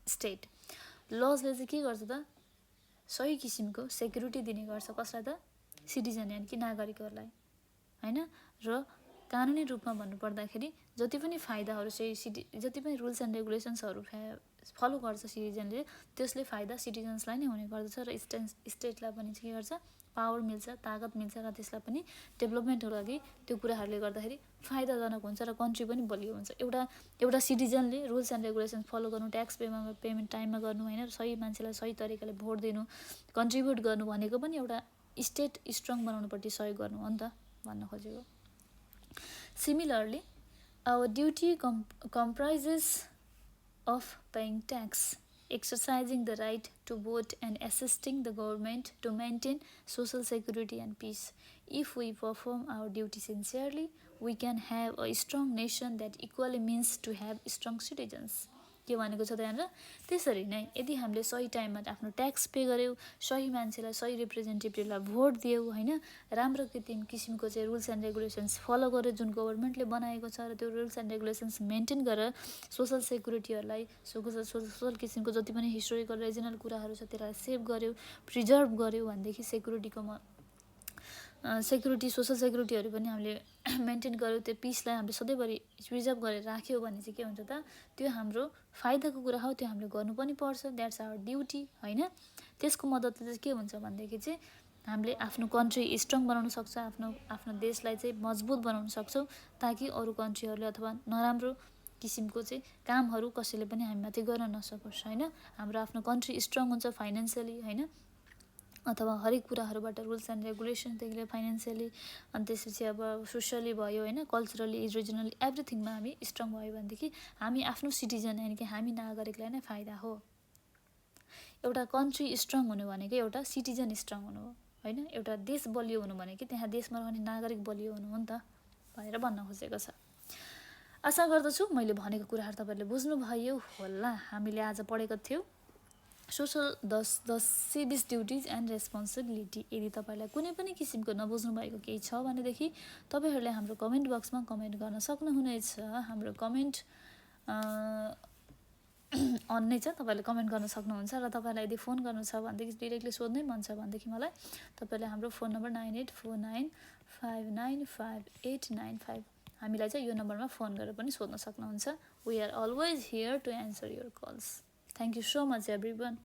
state. लजले चाहिँ के गर्छ त, सही किसिमको सेक्युरिटी दिने गर्छ कसलाई त, सिटिजन यानि कि नागरिकहरूलाई होइन। र कानुनी रूपमा भन्नुपर्दाखेरि जति पनि फाइदाहरू चाहिँ जति पनि रुल्स एन्ड रेगुलेसन्सहरू फलो गर्छ सिटिजनले, त्यसले फाइदा सिटिजन्सलाई नै हुने गर्दछ र स्टेटलाई पनि के गर्छ, पावर मिल्छ, ताकत मिल्छ र त्यसलाई पनि डेभलपमेन्टको लागि त्यो कुराहरूले गर्दाखेरि फाइदाजनक हुन्छ र कन्ट्री पनि बलियो हुन्छ। एउटा सिटिजनले रुल्स एन्ड रेगुलेसन्स फलो गर्नु, ट्याक्स पेमेन्ट टाइममा गर्नु होइन, सही मान्छेलाई सही तरिकाले भोट दिनु, कन्ट्रिब्युट गर्नु भनेको पनि एउटा स्टेट स्ट्रङ बनाउनुपट्टि सहयोग गर्नु हो नि त भन्न खोजेको। Similarly, our duty comprises of paying tax, exercising the right to vote and assisting the government to maintain social security and peace. If we perform our duty sincerely, we can have a strong nation that equally means to have strong citizens. के भनेको छ त यहाँनिर, त्यसरी नै यदि हामीले सही टाइममा आफ्नो ट्याक्स पे गर्यौँ, सही मान्छेलाई सही रिप्रेजेन्टेटिभलाई भोट दियौँ होइन, राम्रो किसिमको चाहिँ रुल्स एन्ड रेगुलेसन्स फलो गरेर जुन गभर्मेन्टले बनाएको छ र त्यो रुल्स एन्ड रेगुलेसन्स मेन्टेन गरेर सोसल सेक्युरिटीहरूलाई सोसल किसिमको जति पनि हिस्टोरिकल रिजनल कुराहरू छ त्यसलाई सेभ गर्यौँ, प्रिजर्भ गर्यौँ भनेदेखि सेक्युरिटी सोसल सेक्युरिटीहरू पनि हामीले मेन्टेन गर्यौँ, त्यो पिसलाई हामीले सधैँभरि प्रिजर्भ गरेर राख्यौँ भने चाहिँ के हुन्छ त, त्यो हाम्रो फाइदाको कुरा हो, त्यो हामीले गर्नु पनि पर्छ, द्याट्स आवर ड्युटी होइन। त्यसको मद्दतले चाहिँ के हुन्छ भनेदेखि चाहिँ हामीले आफ्नो कन्ट्री स्ट्रङ बनाउन सक्छ, आफ्नो देशलाई चाहिँ मजबुत बनाउन सक्छौँ, ताकि अरू कन्ट्रीहरूले अथवा नराम्रो किसिमको चाहिँ कामहरू कसैले पनि हामीमाथि गर्न नसकोस् होइन। हाम्रो आफ्नो कन्ट्री स्ट्रङ हुन्छ फाइनेन्सियली होइन, अथवा हरेक कुराहरूबाट रुल्स एन्ड रेगुलेसनदेखि लिएर फाइनेन्सियली, अनि त्यसपछि अब सोसियली भयो होइन, कल्चरली, रिजनली, एभ्रिथिङमा हामी स्ट्रङ भयो भनेदेखि हामी आफ्नो सिटिजन यानि कि हामी नागरिकलाई नै फाइदा हो। एउटा कन्ट्री स्ट्रङ हुनु भनेको एउटा सिटिजन स्ट्रङ हुनु हो होइन। एउटा देश बलियो हुनु भनेको त्यहाँ देशमा रहने नागरिक बलियो हुनु हो नि त भनेर भन्न खोजेको छ। आशा गर्दछु मैले भनेको कुराहरू तपाईँहरूले बुझ्नुभयो होला। हामीले आज पढेको थियौँ social the civic duties and responsibility. यदि तपाईँलाई कुनै पनि किसिमको नबुझ्नु भएको केही छ भनेदेखि तपाईँहरूले हाम्रो कमेन्ट बक्समा कमेन्ट गर्न सक्नुहुनेछ। हाम्रो कमेन्ट अन नै छ, तपाईँले कमेन्ट गर्न सक्नुहुन्छ। र तपाईँलाई यदि फोन गर्नु छ भनेदेखि डिरेक्टली सोध्नै मन छ भनेदेखि मलाई तपाईँले हाम्रो फोन नम्बर 9849595895 हामीलाई चाहिँ यो नम्बरमा फोन गरेर पनि सोध्न सक्नुहुन्छ। We are always here to answer your calls. Thank you so much every one.